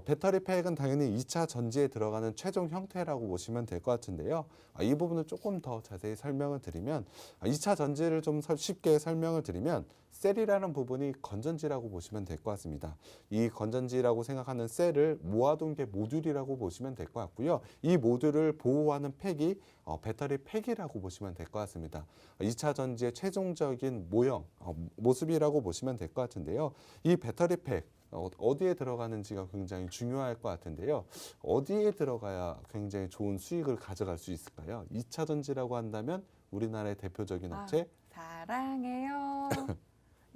배터리 팩은 당연히 2차 전지에 들어가는 최종 형태라고 보시면 될 것 같은데요. 이 부분을 조금 더 자세히 설명을 드리면 2차 전지를 좀 쉽게 설명을 드리면 셀이라는 부분이 건전지라고 보시면 될 것 같습니다. 이 건전지라고 생각하는 셀을 모아둔 게 모듈이라고 보시면 될 것 같고요. 이 모듈을 보호하는 팩이 배터리 팩이라고 보시면 될 것 같습니다. 2차 전지의 최종적인 모형, 모습이라고 보시면 될 것 같은데요. 이 배터리 팩 어디에 들어가는지가 굉장히 중요할 것 같은데요. 어디에 들어가야 굉장히 좋은 수익을 가져갈 수 있을까요? 2차 전지라고 한다면 우리나라의 대표적인 업체 사랑해요.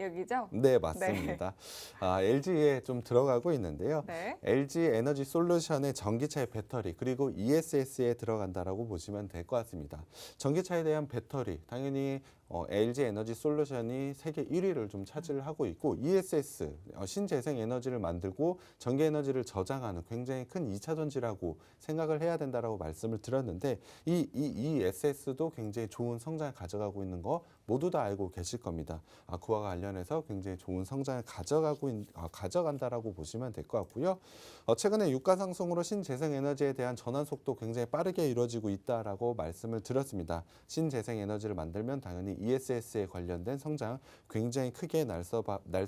여기죠? 네, 맞습니다. LG에 좀 들어가고 있는데요. 네. LG 에너지 솔루션의 전기차의 배터리 그리고 ESS에 들어간다라고 보시면 될 것 같습니다. 전기차에 대한 배터리 당연히 LG 에너지 솔루션이 세계 1위를 좀 차지를 하고 있고 ESS 신재생 에너지를 만들고 전기 에너지를 저장하는 굉장히 큰 2차 전지라고 생각을 해야 된다라고 말씀을 드렸는데 이 ESS도 굉장히 좋은 성장을 가져가고 있는 거 모두 다 알고 계실 겁니다. 그와 관련해서 굉장히 좋은 성장을 가져간다라고 보시면 될 것 같고요. 최근에 유가 상승으로 신재생 에너지에 대한 전환 속도 굉장히 빠르게 이루어지고 있다라고 말씀을 드렸습니다. 신재생 에너지를 만들면 당연히 ESS에 관련된 성장 굉장히 크게 날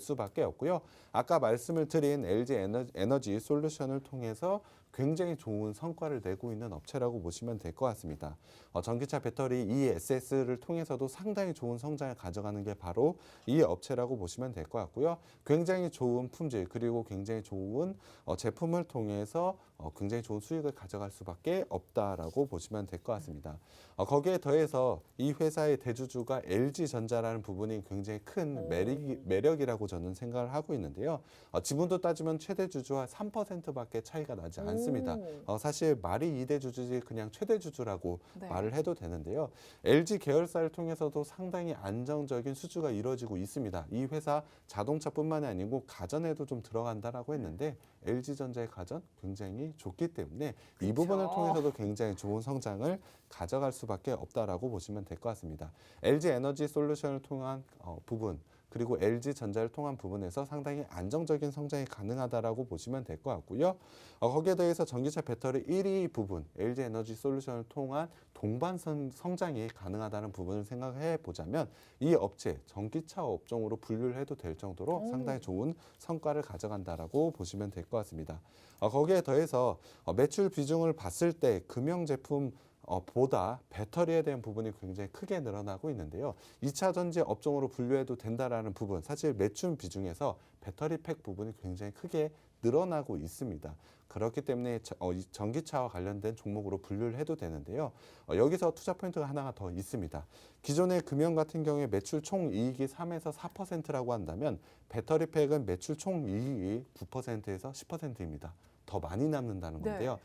수밖에 없고요. 아까 말씀을 드린 LG 에너지 솔루션을 통해서 굉장히 좋은 성과를 내고 있는 업체라고 보시면 될 것 같습니다. 전기차 배터리 ESS를 통해서도 상당히 좋은 성장을 가져가는 게 바로 이 업체라고 보시면 될 것 같고요. 굉장히 좋은 품질 그리고 굉장히 좋은 제품을 통해서 굉장히 좋은 수익을 가져갈 수밖에 없다라고 보시면 될 것 같습니다. 거기에 더해서 이 회사의 대주주가 LG전자라는 부분이 굉장히 큰 매력이라고 저는 생각을 하고 있는데요. 지분도 따지면 최대 주주와 3%밖에 차이가 나지 않습니다. 사실 말이 2대 주주지 그냥 최대 주주라고 네. 말을 해도 되는데요. LG 계열사를 통해서도 상당히 안정적인 수주가 이루어지고 있습니다. 이 회사 자동차뿐만이 아니고 가전에도 좀 들어간다라고 했는데 LG전자의 가전 굉장히 좋기 때문에 이 부분을 통해서도 굉장히 좋은 성장을 가져갈 수밖에 없다라고 보시면 될 것 같습니다. LG 에너지 솔루션을 통한 부분 그리고 LG전자를 통한 부분에서 상당히 안정적인 성장이 가능하다라고 보시면 될 것 같고요. 거기에 대해서 전기차 배터리 1위 부분, LG 에너지 솔루션을 통한 동반선 성장이 가능하다는 부분을 생각해 보자면 이 업체 전기차 업종으로 분류를 해도 될 정도로 상당히 좋은 성과를 가져간다라고 보시면 될 것 같습니다. 거기에 더해서 매출 비중을 봤을 때 금형 제품 보다 배터리에 대한 부분이 굉장히 크게 늘어나고 있는데요. 2차 전지 업종으로 분류해도 된다라는 부분, 사실 매출 비중에서 배터리 팩 부분이 굉장히 크게 늘어나고 있습니다. 그렇기 때문에 전기차와 관련된 종목으로 분류를 해도 되는데요. 여기서 투자 포인트가 하나가 더 있습니다. 기존의 금형 같은 경우에 매출 총이익이 3에서 4%라고 한다면 배터리 팩은 매출 총이익이 9%에서 10%입니다. 더 많이 남는다는 네. 건데요.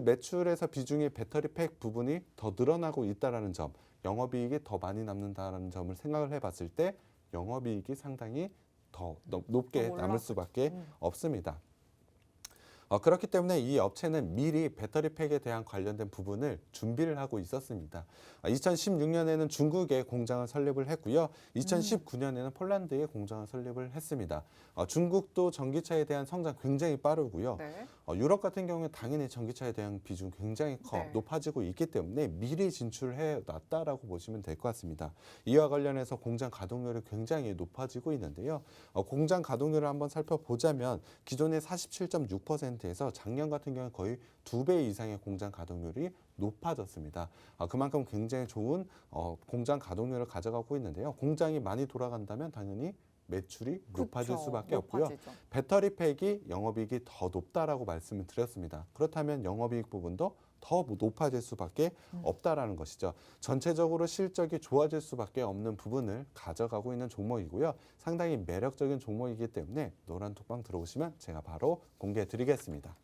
매출에서 비중이 배터리팩 부분이 더 늘어나고 있다는 점, 영업이익이 더 많이 남는다는 점을 생각을 해봤을 때 영업이익이 상당히 더 높게 더 남을 수밖에 음. 없습니다. 그렇기 때문에 이 업체는 미리 배터리팩에 대한 관련된 부분을 준비를 하고 있었습니다. 2016년에는 중국에 공장을 설립을 했고요. 2019년에는 폴란드에 공장을 설립을 했습니다. 중국도 전기차에 대한 성장 굉장히 빠르고요. 네. 유럽 같은 경우에 당연히 전기차에 대한 비중 굉장히 네. 높아지고 있기 때문에 미리 진출해 놨다라고 보시면 될 것 같습니다. 이와 관련해서 공장 가동률이 굉장히 높아지고 있는데요. 공장 가동률을 한번 살펴보자면 기존의 47.6%에서 작년 같은 경우에 거의 2배 이상의 공장 가동률이 높아졌습니다. 그만큼 굉장히 좋은 공장 가동률을 가져가고 있는데요. 공장이 많이 돌아간다면 당연히 매출이 높아질 그쵸. 수밖에 없고요. 높아지죠. 배터리팩이 영업이익이 더 높다라고 말씀을 드렸습니다. 그렇다면 영업이익 부분도 더 높아질 수밖에 없다라는 것이죠. 전체적으로 실적이 좋아질 수밖에 없는 부분을 가져가고 있는 종목이고요. 상당히 매력적인 종목이기 때문에 노란 톡방 들어오시면 제가 바로 공개해 드리겠습니다.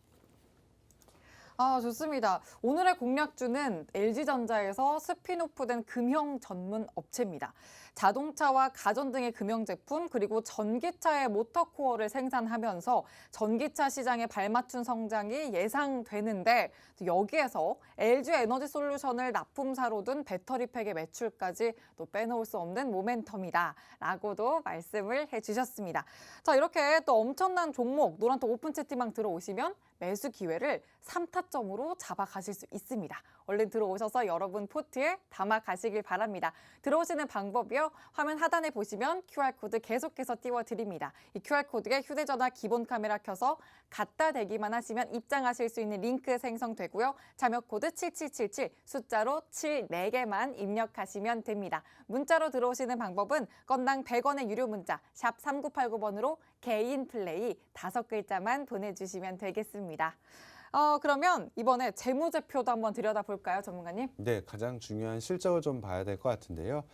좋습니다. 오늘의 공략주는 LG전자에서 스피노프된 금형 전문 업체입니다. 자동차와 가전 등의 금형 제품 그리고 전기차의 모터코어를 생산하면서 전기차 시장에 발맞춘 성장이 예상되는데 여기에서 LG 에너지 솔루션을 납품사로 둔 배터리팩의 매출까지 또 빼놓을 수 없는 모멘텀이다라고도 말씀을 해주셨습니다. 자, 이렇게 또 엄청난 종목 노란톡 오픈 채팅방 들어오시면 매수 기회를 3타점으로 잡아가실 수 있습니다. 얼른 들어오셔서 여러분 포트에 담아 가시길 바랍니다. 들어오시는 방법이요. 화면 하단에 보시면 QR코드 계속해서 띄워드립니다. 이 QR코드에 휴대전화 기본 카메라 켜서 갖다 대기만 하시면 입장하실 수 있는 링크 생성되고요. 참여코드 7777 숫자로 7 4개만 입력하시면 됩니다. 문자로 들어오시는 방법은 건당 100원의 유료 문자 샵 3989번으로 개인 플레이 5글자만 보내주시면 되겠습니다. 그러면 이번에 재무제표도 한번 들여다볼까요, 전문가님? 네, 가장 중요한 실적을 좀 봐야 될 것 같은데요.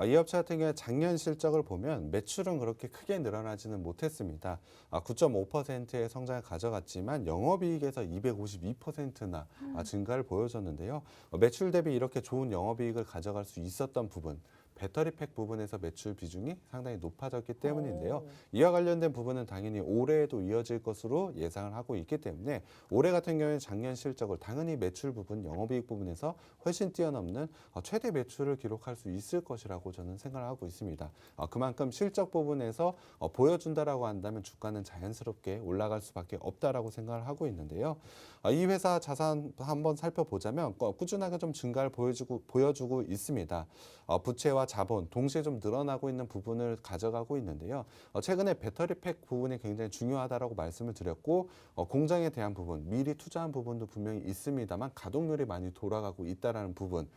이 업체 같은 경우에 작년 실적을 보면 매출은 그렇게 크게 늘어나지는 못했습니다. 9.5%의 성장을 가져갔지만 영업이익에서 252%나 증가를 보여줬는데요. 매출 대비 이렇게 좋은 영업이익을 가져갈 수 있었던 부분, 배터리팩 부분에서 매출 비중이 상당히 높아졌기 때문인데요. 이와 관련된 부분은 당연히 올해에도 이어질 것으로 예상을 하고 있기 때문에 올해 같은 경우에 작년 실적을 당연히 매출 부분, 영업이익 부분에서 훨씬 뛰어넘는 최대 매출을 기록할 수 있을 것이라고 저는 생각을 하고 있습니다. 그만큼 실적 부분에서 보여준다라고 한다면 주가는 자연스럽게 올라갈 수밖에 없다라고 생각을 하고 있는데요. 이 회사 자산 한번 살펴보자면 꾸준하게 좀 증가를 보여주고 있습니다. 부채와 자본 동시에 좀 늘어나고 있는 부분을 가져가고 있는데요. 최근에 배터리팩 부분이 굉장히 중요하다라고 말씀을 드렸고 공장에 대한 부분, 미리 투자한 부분도 분명히 있습니다만 가동률이 많이 돌아가고 있다라는 부분,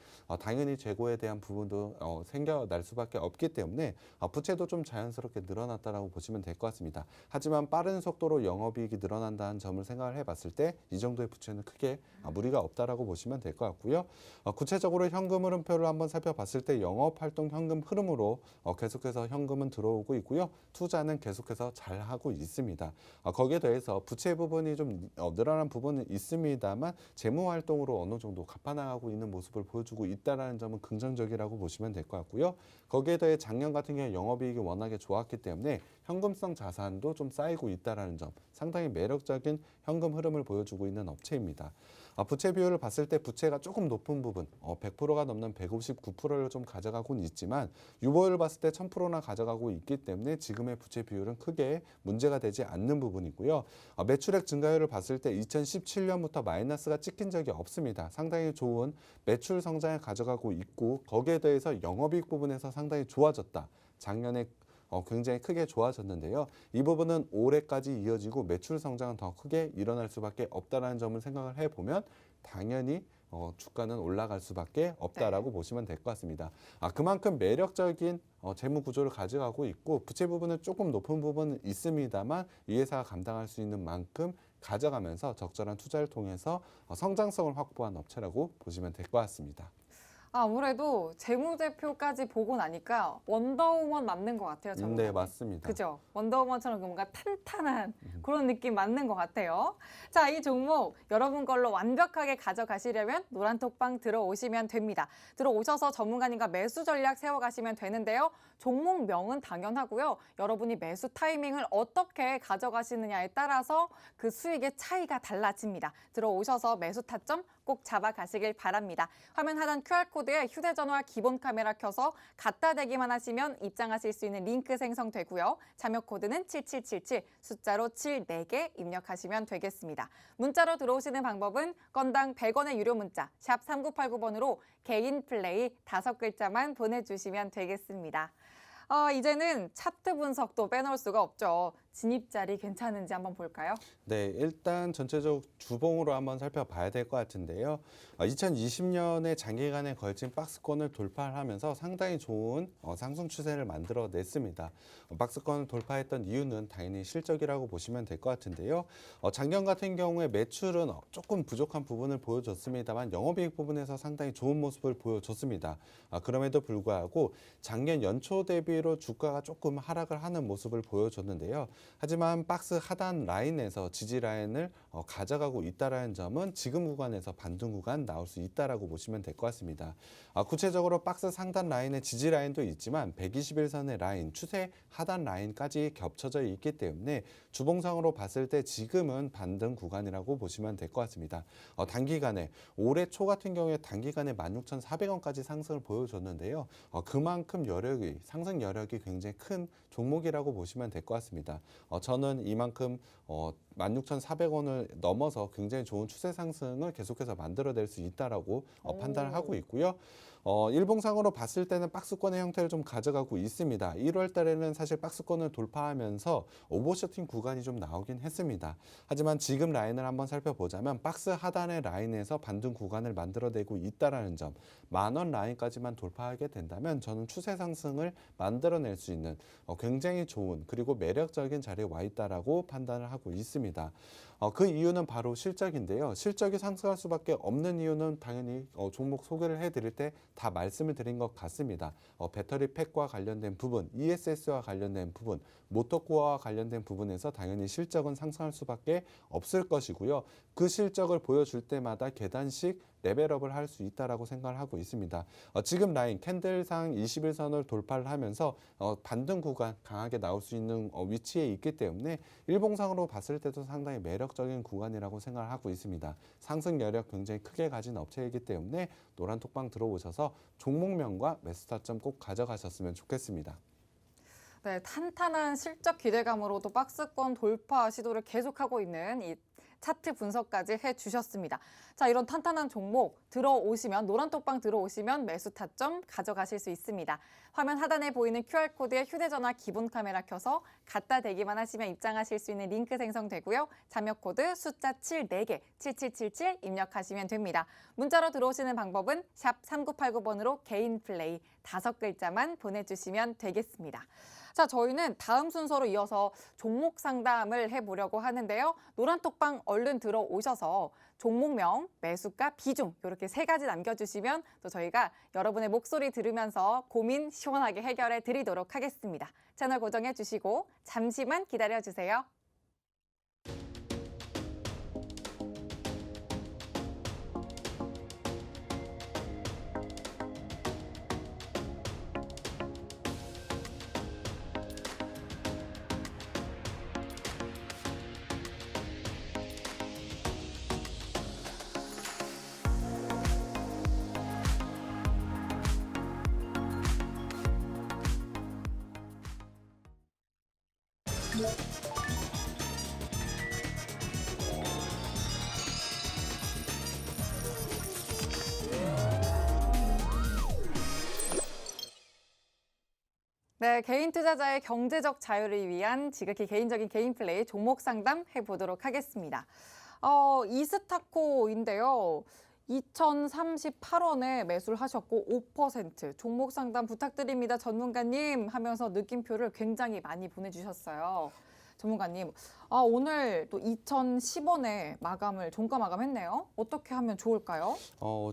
당연히 재고에 대한 부분도 생겨날 수밖에 없기 때문에 부채도 좀 자연스럽게 늘어났다라고 보시면 될 것 같습니다. 하지만 빠른 속도로 영업이익이 늘어난다는 점을 생각을 해봤을 때 이 정도의 부채는 크게 무리가 없다라고 보시면 될 것 같고요. 구체적으로 현금 흐름표를 한번 살펴봤을 때 영업활동 현금 흐름으로 계속해서 현금은 들어오고 있고요. 투자는 계속해서 잘하고 있습니다. 거기에 더해서 부채 부분이 좀 늘어난 부분은 있습니다만 재무활동으로 어느 정도 갚아나가고 있는 모습을 보여주고 있다는 점은 긍정적이라고 보시면 될 것 같고요. 거기에 더해 작년 같은 경우에 영업이익이 워낙에 좋았기 때문에 현금성 자산도 좀 쌓이고 있다는 점, 상당히 매력적인 현금 흐름을 보여주고 있는 업체입니다. 부채 비율을 봤을 때 부채가 조금 높은 부분, 100%가 넘는 159%를 좀 가져가고는 있지만 유보율을 봤을 때 1000%나 가져가고 있기 때문에 지금의 부채 비율은 크게 문제가 되지 않는 부분이고요. 매출액 증가율을 봤을 때 2017년부터 마이너스가 찍힌 적이 없습니다. 상당히 좋은 매출 성장을 가져가고 있고 거기에 대해서 영업이익 부분에서 상당히 좋아졌다. 작년에 굉장히 크게 좋아졌는데요. 이 부분은 올해까지 이어지고 매출 성장은 더 크게 일어날 수밖에 없다는 점을 생각을 해보면 당연히 주가는 올라갈 수밖에 없다라고 보시면 될 것 같습니다. 그만큼 매력적인 재무 구조를 가져가고 있고 부채 부분은 조금 높은 부분은 있습니다만 이 회사가 감당할 수 있는 만큼 가져가면서 적절한 투자를 통해서 성장성을 확보한 업체라고 보시면 될 것 같습니다. 아무래도 재무제표까지 보고 나니까 원더우먼 맞는 것 같아요. 저는. 네, 맞습니다. 그죠? 원더우먼처럼 뭔가 탄탄한 그런 느낌 맞는 것 같아요. 자, 이 종목 여러분 걸로 완벽하게 가져가시려면 노란톡방 들어오시면 됩니다. 들어오셔서 전문가님과 매수 전략 세워가시면 되는데요. 종목명은 당연하고요. 여러분이 매수 타이밍을 어떻게 가져가시느냐에 따라서 그 수익의 차이가 달라집니다. 들어오셔서 매수 타점 꼭 잡아가시길 바랍니다. 화면 하단 QR코드에 휴대전화 기본 카메라 켜서 갖다 대기만 하시면 입장하실 수 있는 링크 생성되고요. 참여 코드는 7777, 숫자로 7, 4개 입력하시면 되겠습니다. 문자로 들어오시는 방법은 건당 100원의 유료 문자 샵 3989번으로 개인 플레이 5글자만 보내주시면 되겠습니다. 이제는 차트 분석도 빼놓을 수가 없죠. 진입 자리 괜찮은지 한번 볼까요? 네, 일단 전체적 주봉으로 한번 살펴봐야 될 것 같은데요. 2020년에 장기간에 걸친 박스권을 돌파를 하면서 상당히 좋은 상승 추세를 만들어냈습니다. 박스권을 돌파했던 이유는 당연히 실적이라고 보시면 될 것 같은데요. 작년 같은 경우에 매출은 조금 부족한 부분을 보여줬습니다만 영업이익 부분에서 상당히 좋은 모습을 보여줬습니다. 그럼에도 불구하고 작년 연초 대비로 주가가 조금 하락을 하는 모습을 보여줬는데요. 하지만 박스 하단 라인에서 지지 라인을 가져가고 있다는 점은 지금 구간에서 반등 구간 나올 수 있다라고 보시면 될 것 같습니다. 구체적으로 박스 상단 라인의 지지 라인도 있지만 121선의 라인, 추세 하단 라인까지 겹쳐져 있기 때문에 주봉상으로 봤을 때 지금은 반등 구간이라고 보시면 될 것 같습니다. 단기간에 올해 초 같은 경우에 단기간에 16,400원까지 상승을 보여줬는데요. 그만큼 상승 여력이 굉장히 큰 종목이라고 보시면 될 것 같습니다. 저는 이만큼 16,400원을 넘어서 굉장히 좋은 추세 상승을 계속해서 만들어낼 수 있다라고 판단을 하고 있고요. 일봉상으로 봤을 때는 박스권의 형태를 좀 가져가고 있습니다. 1월 달에는 사실 박스권을 돌파하면서 오버셔팅 구간이 좀 나오긴 했습니다. 하지만 지금 라인을 한번 살펴보자면 박스 하단의 라인에서 반등 구간을 만들어내고 있다는 점, 10,000원 라인까지만 돌파하게 된다면 저는 추세 상승을 만들어낼 수 있는 굉장히 좋은 그리고 매력적인 자리에 와 있다라고 판단을 하고 있습니다. 그 이유는 바로 실적인데요. 실적이 상승할 수밖에 없는 이유는 당연히 종목 소개를 해드릴 때 다 말씀을 드린 것 같습니다. 배터리 팩과 관련된 부분, ESS와 관련된 부분, 모터코어와 관련된 부분에서 당연히 실적은 상승할 수밖에 없을 것이고요. 그 실적을 보여줄 때마다 계단식 레벨업을 할 수 있다라고 생각을 하고 있습니다. 지금 라인 캔들상 21선을 돌파를 하면서 반등 구간 강하게 나올 수 있는 위치에 있기 때문에 일봉상으로 봤을 때도 상당히 매력적인 구간이라고 생각을 하고 있습니다. 상승 여력 굉장히 크게 가진 업체이기 때문에 노란톡방 들어오셔서 종목명과 매수 타점 꼭 가져가셨으면 좋겠습니다. 네, 탄탄한 실적 기대감으로도 박스권 돌파 시도를 계속하고 있는 이 차트 분석까지 해주셨습니다. 자, 이런 탄탄한 종목 들어오시면 노란톡방 들어오시면 매수 타점 가져가실 수 있습니다. 화면 하단에 보이는 QR코드에 휴대전화 기본 카메라 켜서 갖다 대기만 하시면 입장하실 수 있는 링크 생성되고요. 참여 코드 숫자 7, 4개 7777 입력하시면 됩니다. 문자로 들어오시는 방법은 샵 3989번으로 개인 플레이 5글자만 보내주시면 되겠습니다. 자, 저희는 다음 순서로 이어서 종목 상담을 해보려고 하는데요. 노란톡방 얼른 들어오셔서 종목명, 매수가, 비중 이렇게 3가지 남겨주시면 또 저희가 여러분의 목소리 들으면서 고민 시원하게 해결해 드리도록 하겠습니다. 채널 고정해 주시고 잠시만 기다려 주세요. 네, 개인 투자자의 경제적 자유를 위한 지극히 개인적인 개인 플레이 종목 상담 해보도록 하겠습니다. 이스타코인데요. 2,038원에 매수를 하셨고 5% 종목 상담 부탁드립니다. 전문가님 하면서 느낌표를 굉장히 많이 보내주셨어요. 전문가님, 오늘 또 2,010원에 종가 마감했네요. 어떻게 하면 좋을까요?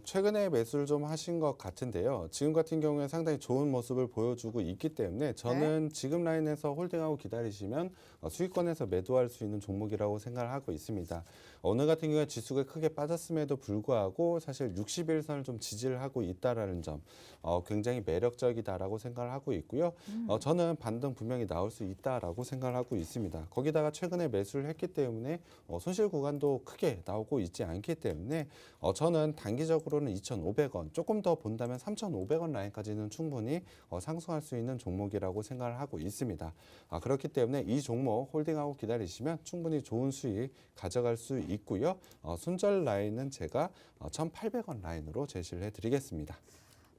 최근에 매수를 좀 하신 것 같은데요. 지금 같은 경우에 상당히 좋은 모습을 보여주고 있기 때문에 저는 지금 라인에서 홀딩하고 기다리시면 수익권에서 매도할 수 있는 종목이라고 생각을 하고 있습니다. 오늘 같은 경우에 지수가 크게 빠졌음에도 불구하고 사실 61선을 좀 지지를 하고 있다라는 점 굉장히 매력적이다라고 생각을 하고 있고요. 저는 반등 분명히 나올 수 있다라고 생각을 하고 있습니다. 거기다가 최근에 매수를 했기 때문에 손실 구간도 크게 나오고 있지 않기 때문에 저는 단기적으로는 2,500원, 조금 더 본다면 3,500원 라인까지는 충분히 상승할 수 있는 종목이라고 생각을 하고 있습니다. 그렇기 때문에 이 종목 홀딩하고 기다리시면 충분히 좋은 수익 가져갈 수 있고요. 손절 라인은 제가 1,800원 라인으로 제시를 해드리겠습니다.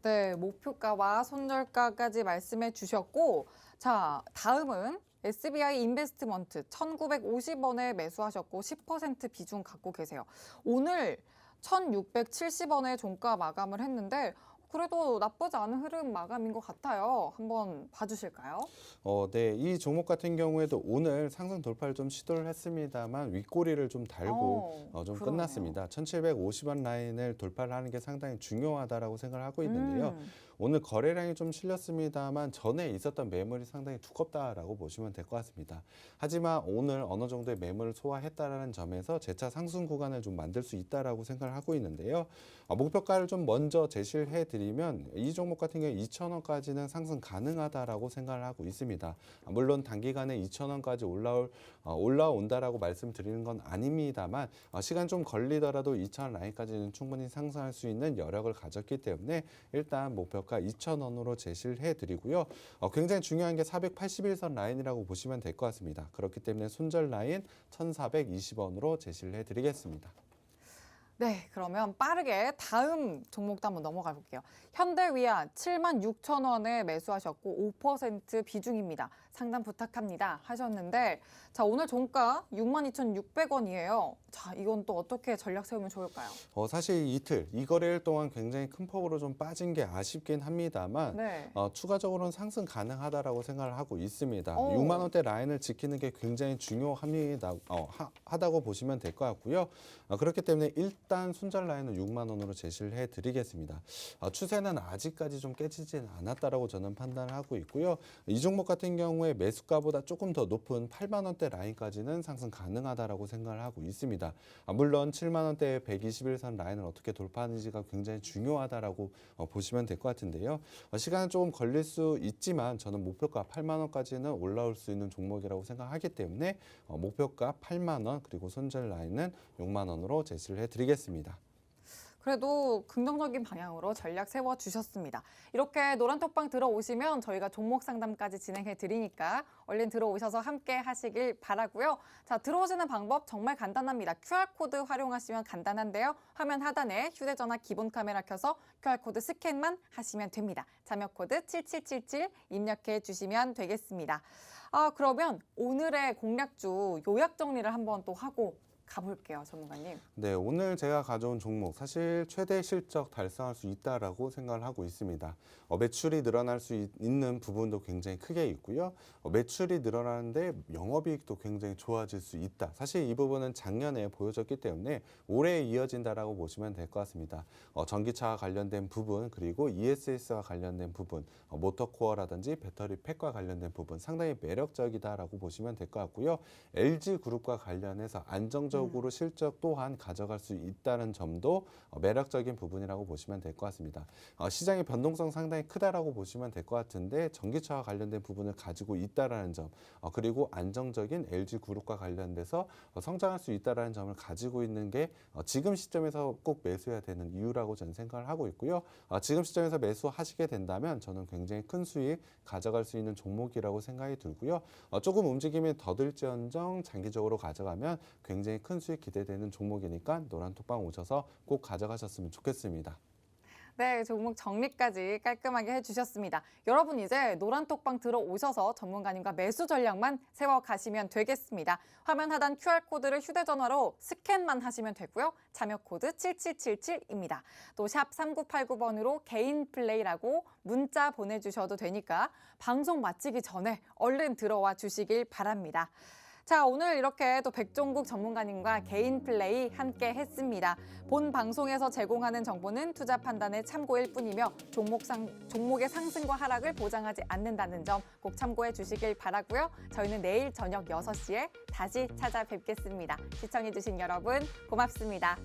네, 목표가와 손절가까지 말씀해 주셨고, 자, 다음은 SBI 인베스트먼트 1,950원에 매수하셨고 10% 비중 갖고 계세요. 오늘 1,670원에 종가 마감을 했는데 그래도 나쁘지 않은 흐름 마감인 것 같아요. 한번 봐주실까요? 네, 이 종목 같은 경우에도 오늘 상승 돌파를 좀 시도를 했습니다만 윗꼬리를 좀 달고 좀 그러네요. 끝났습니다. 1,750원 라인을 돌파를 하는 게 상당히 중요하다라고 생각을 하고 있는데요. 오늘 거래량이 좀 실렸습니다만 전에 있었던 매물이 상당히 두껍다라고 보시면 될 것 같습니다. 하지만 오늘 어느 정도의 매물을 소화했다라는 점에서 재차 상승 구간을 좀 만들 수 있다라고 생각을 하고 있는데요. 목표가를 좀 먼저 제시를 해드리면 이 종목 같은 경우에 2,000원까지는 상승 가능하다라고 생각을 하고 있습니다. 물론 단기간에 2,000원까지 올라온다라고 말씀드리는 건 아닙니다만 시간 좀 걸리더라도 2,000원 라인까지는 충분히 상승할 수 있는 여력을 가졌기 때문에 일단 목표가 2,000원으로 제시를 해드리고요. 굉장히 중요한 게 481선 라인이라고 보시면 될 것 같습니다. 그렇기 때문에 손절 라인 1,420원으로 제시를 해드리겠습니다. 네, 그러면 빠르게 다음 종목도 한번 넘어가 볼게요. 현대위안 76,000원에 매수하셨고 5% 비중입니다. 상담 부탁합니다 하셨는데 자, 오늘 종가 62,600원이에요. 자, 이건 또 어떻게 전략 세우면 좋을까요? 사실 이틀, 이 거래일 동안 굉장히 큰 폭으로 좀 빠진 게 아쉽긴 합니다만 네. 추가적으로는 상승 가능하다라고 생각을 하고 있습니다. 오. 6만 원대 라인을 지키는 게 굉장히 중요합니다. 하다고 보시면 될 것 같고요. 그렇기 때문에 일단 손절 라인은 6만 원으로 제시를 해드리겠습니다. 추세는 아직까지 좀 깨지진 않았다라고 저는 판단을 하고 있고요. 이 종목 같은 경우에 매수가보다 조금 더 높은 8만 원대 라인까지는 상승 가능하다라고 생각을 하고 있습니다. 물론 7만 원대 121선 라인을 어떻게 돌파하는지가 굉장히 중요하다라고 보시면 될 것 같은데요. 시간은 조금 걸릴 수 있지만 저는 목표가 8만 원까지는 올라올 수 있는 종목이라고 생각하기 때문에 목표가 8만 원 그리고 손절 라인은 6만 원으로 제시를 해드리겠습니다. 그래도 긍정적인 방향으로 전략 세워주셨습니다. 이렇게 노란톡방 들어오시면 저희가 종목 상담까지 진행해 드리니까 얼른 들어오셔서 함께 하시길 바라고요. 자, 들어오시는 방법 정말 간단합니다. QR코드 활용하시면 간단한데요. 화면 하단에 휴대전화 기본 카메라 켜서 QR코드 스캔만 하시면 됩니다. 자녀코드 7777 입력해 주시면 되겠습니다. 그러면 오늘의 공략주 요약 정리를 한번 또 하고 가볼게요, 전문가님. 네, 오늘 제가 가져온 종목 사실 최대 실적 달성할 수 있다라고 생각을 하고 있습니다. 매출이 늘어날 수 있는 부분도 굉장히 크게 있고요. 매출이 늘어나는데 영업이익도 굉장히 좋아질 수 있다. 사실 이 부분은 작년에 보여졌기 때문에 올해 이어진다라고 보시면 될 것 같습니다. 전기차와 관련된 부분 그리고 ESS와 관련된 부분, 모터코어라든지 배터리 팩과 관련된 부분 상당히 매력적이다라고 보시면 될 것 같고요. LG그룹과 관련해서 안정적으로 실적 또한 가져갈 수 있다는 점도 매력적인 부분이라고 보시면 될 것 같습니다. 시장의 변동성 상당히 크다라고 보시면 될 것 같은데 전기차와 관련된 부분을 가지고 있다라는 점, 그리고 안정적인 LG그룹과 관련돼서 성장할 수 있다라는 점을 가지고 있는 게 지금 시점에서 꼭 매수해야 되는 이유라고 저는 생각을 하고 있고요. 지금 시점에서 매수하시게 된다면 저는 굉장히 큰 수익 가져갈 수 있는 종목이라고 생각이 들고요. 조금 움직임이 더딜지언정 장기적으로 가져가면 굉장히 큰 수익 기대되는 종목이니까 노란톡방 오셔서 꼭 가져가셨으면 좋겠습니다. 네, 종목 정리까지 깔끔하게 해주셨습니다. 여러분 이제 노란톡방 들어오셔서 전문가님과 매수 전략만 세워가시면 되겠습니다. 화면 하단 QR코드를 휴대전화로 스캔만 하시면 되고요. 자녀코드 7777입니다. 또 샵 3989번으로 개인 플레이라고 문자 보내주셔도 되니까 방송 마치기 전에 얼른 들어와 주시길 바랍니다. 자, 오늘 이렇게 또 백종국 전문가님과 개인 플레이 함께 했습니다. 본 방송에서 제공하는 정보는 투자 판단의 참고일 뿐이며 종목의 상승과 하락을 보장하지 않는다는 점 꼭 참고해 주시길 바라고요. 저희는 내일 저녁 6시에 다시 찾아뵙겠습니다. 시청해 주신 여러분 고맙습니다.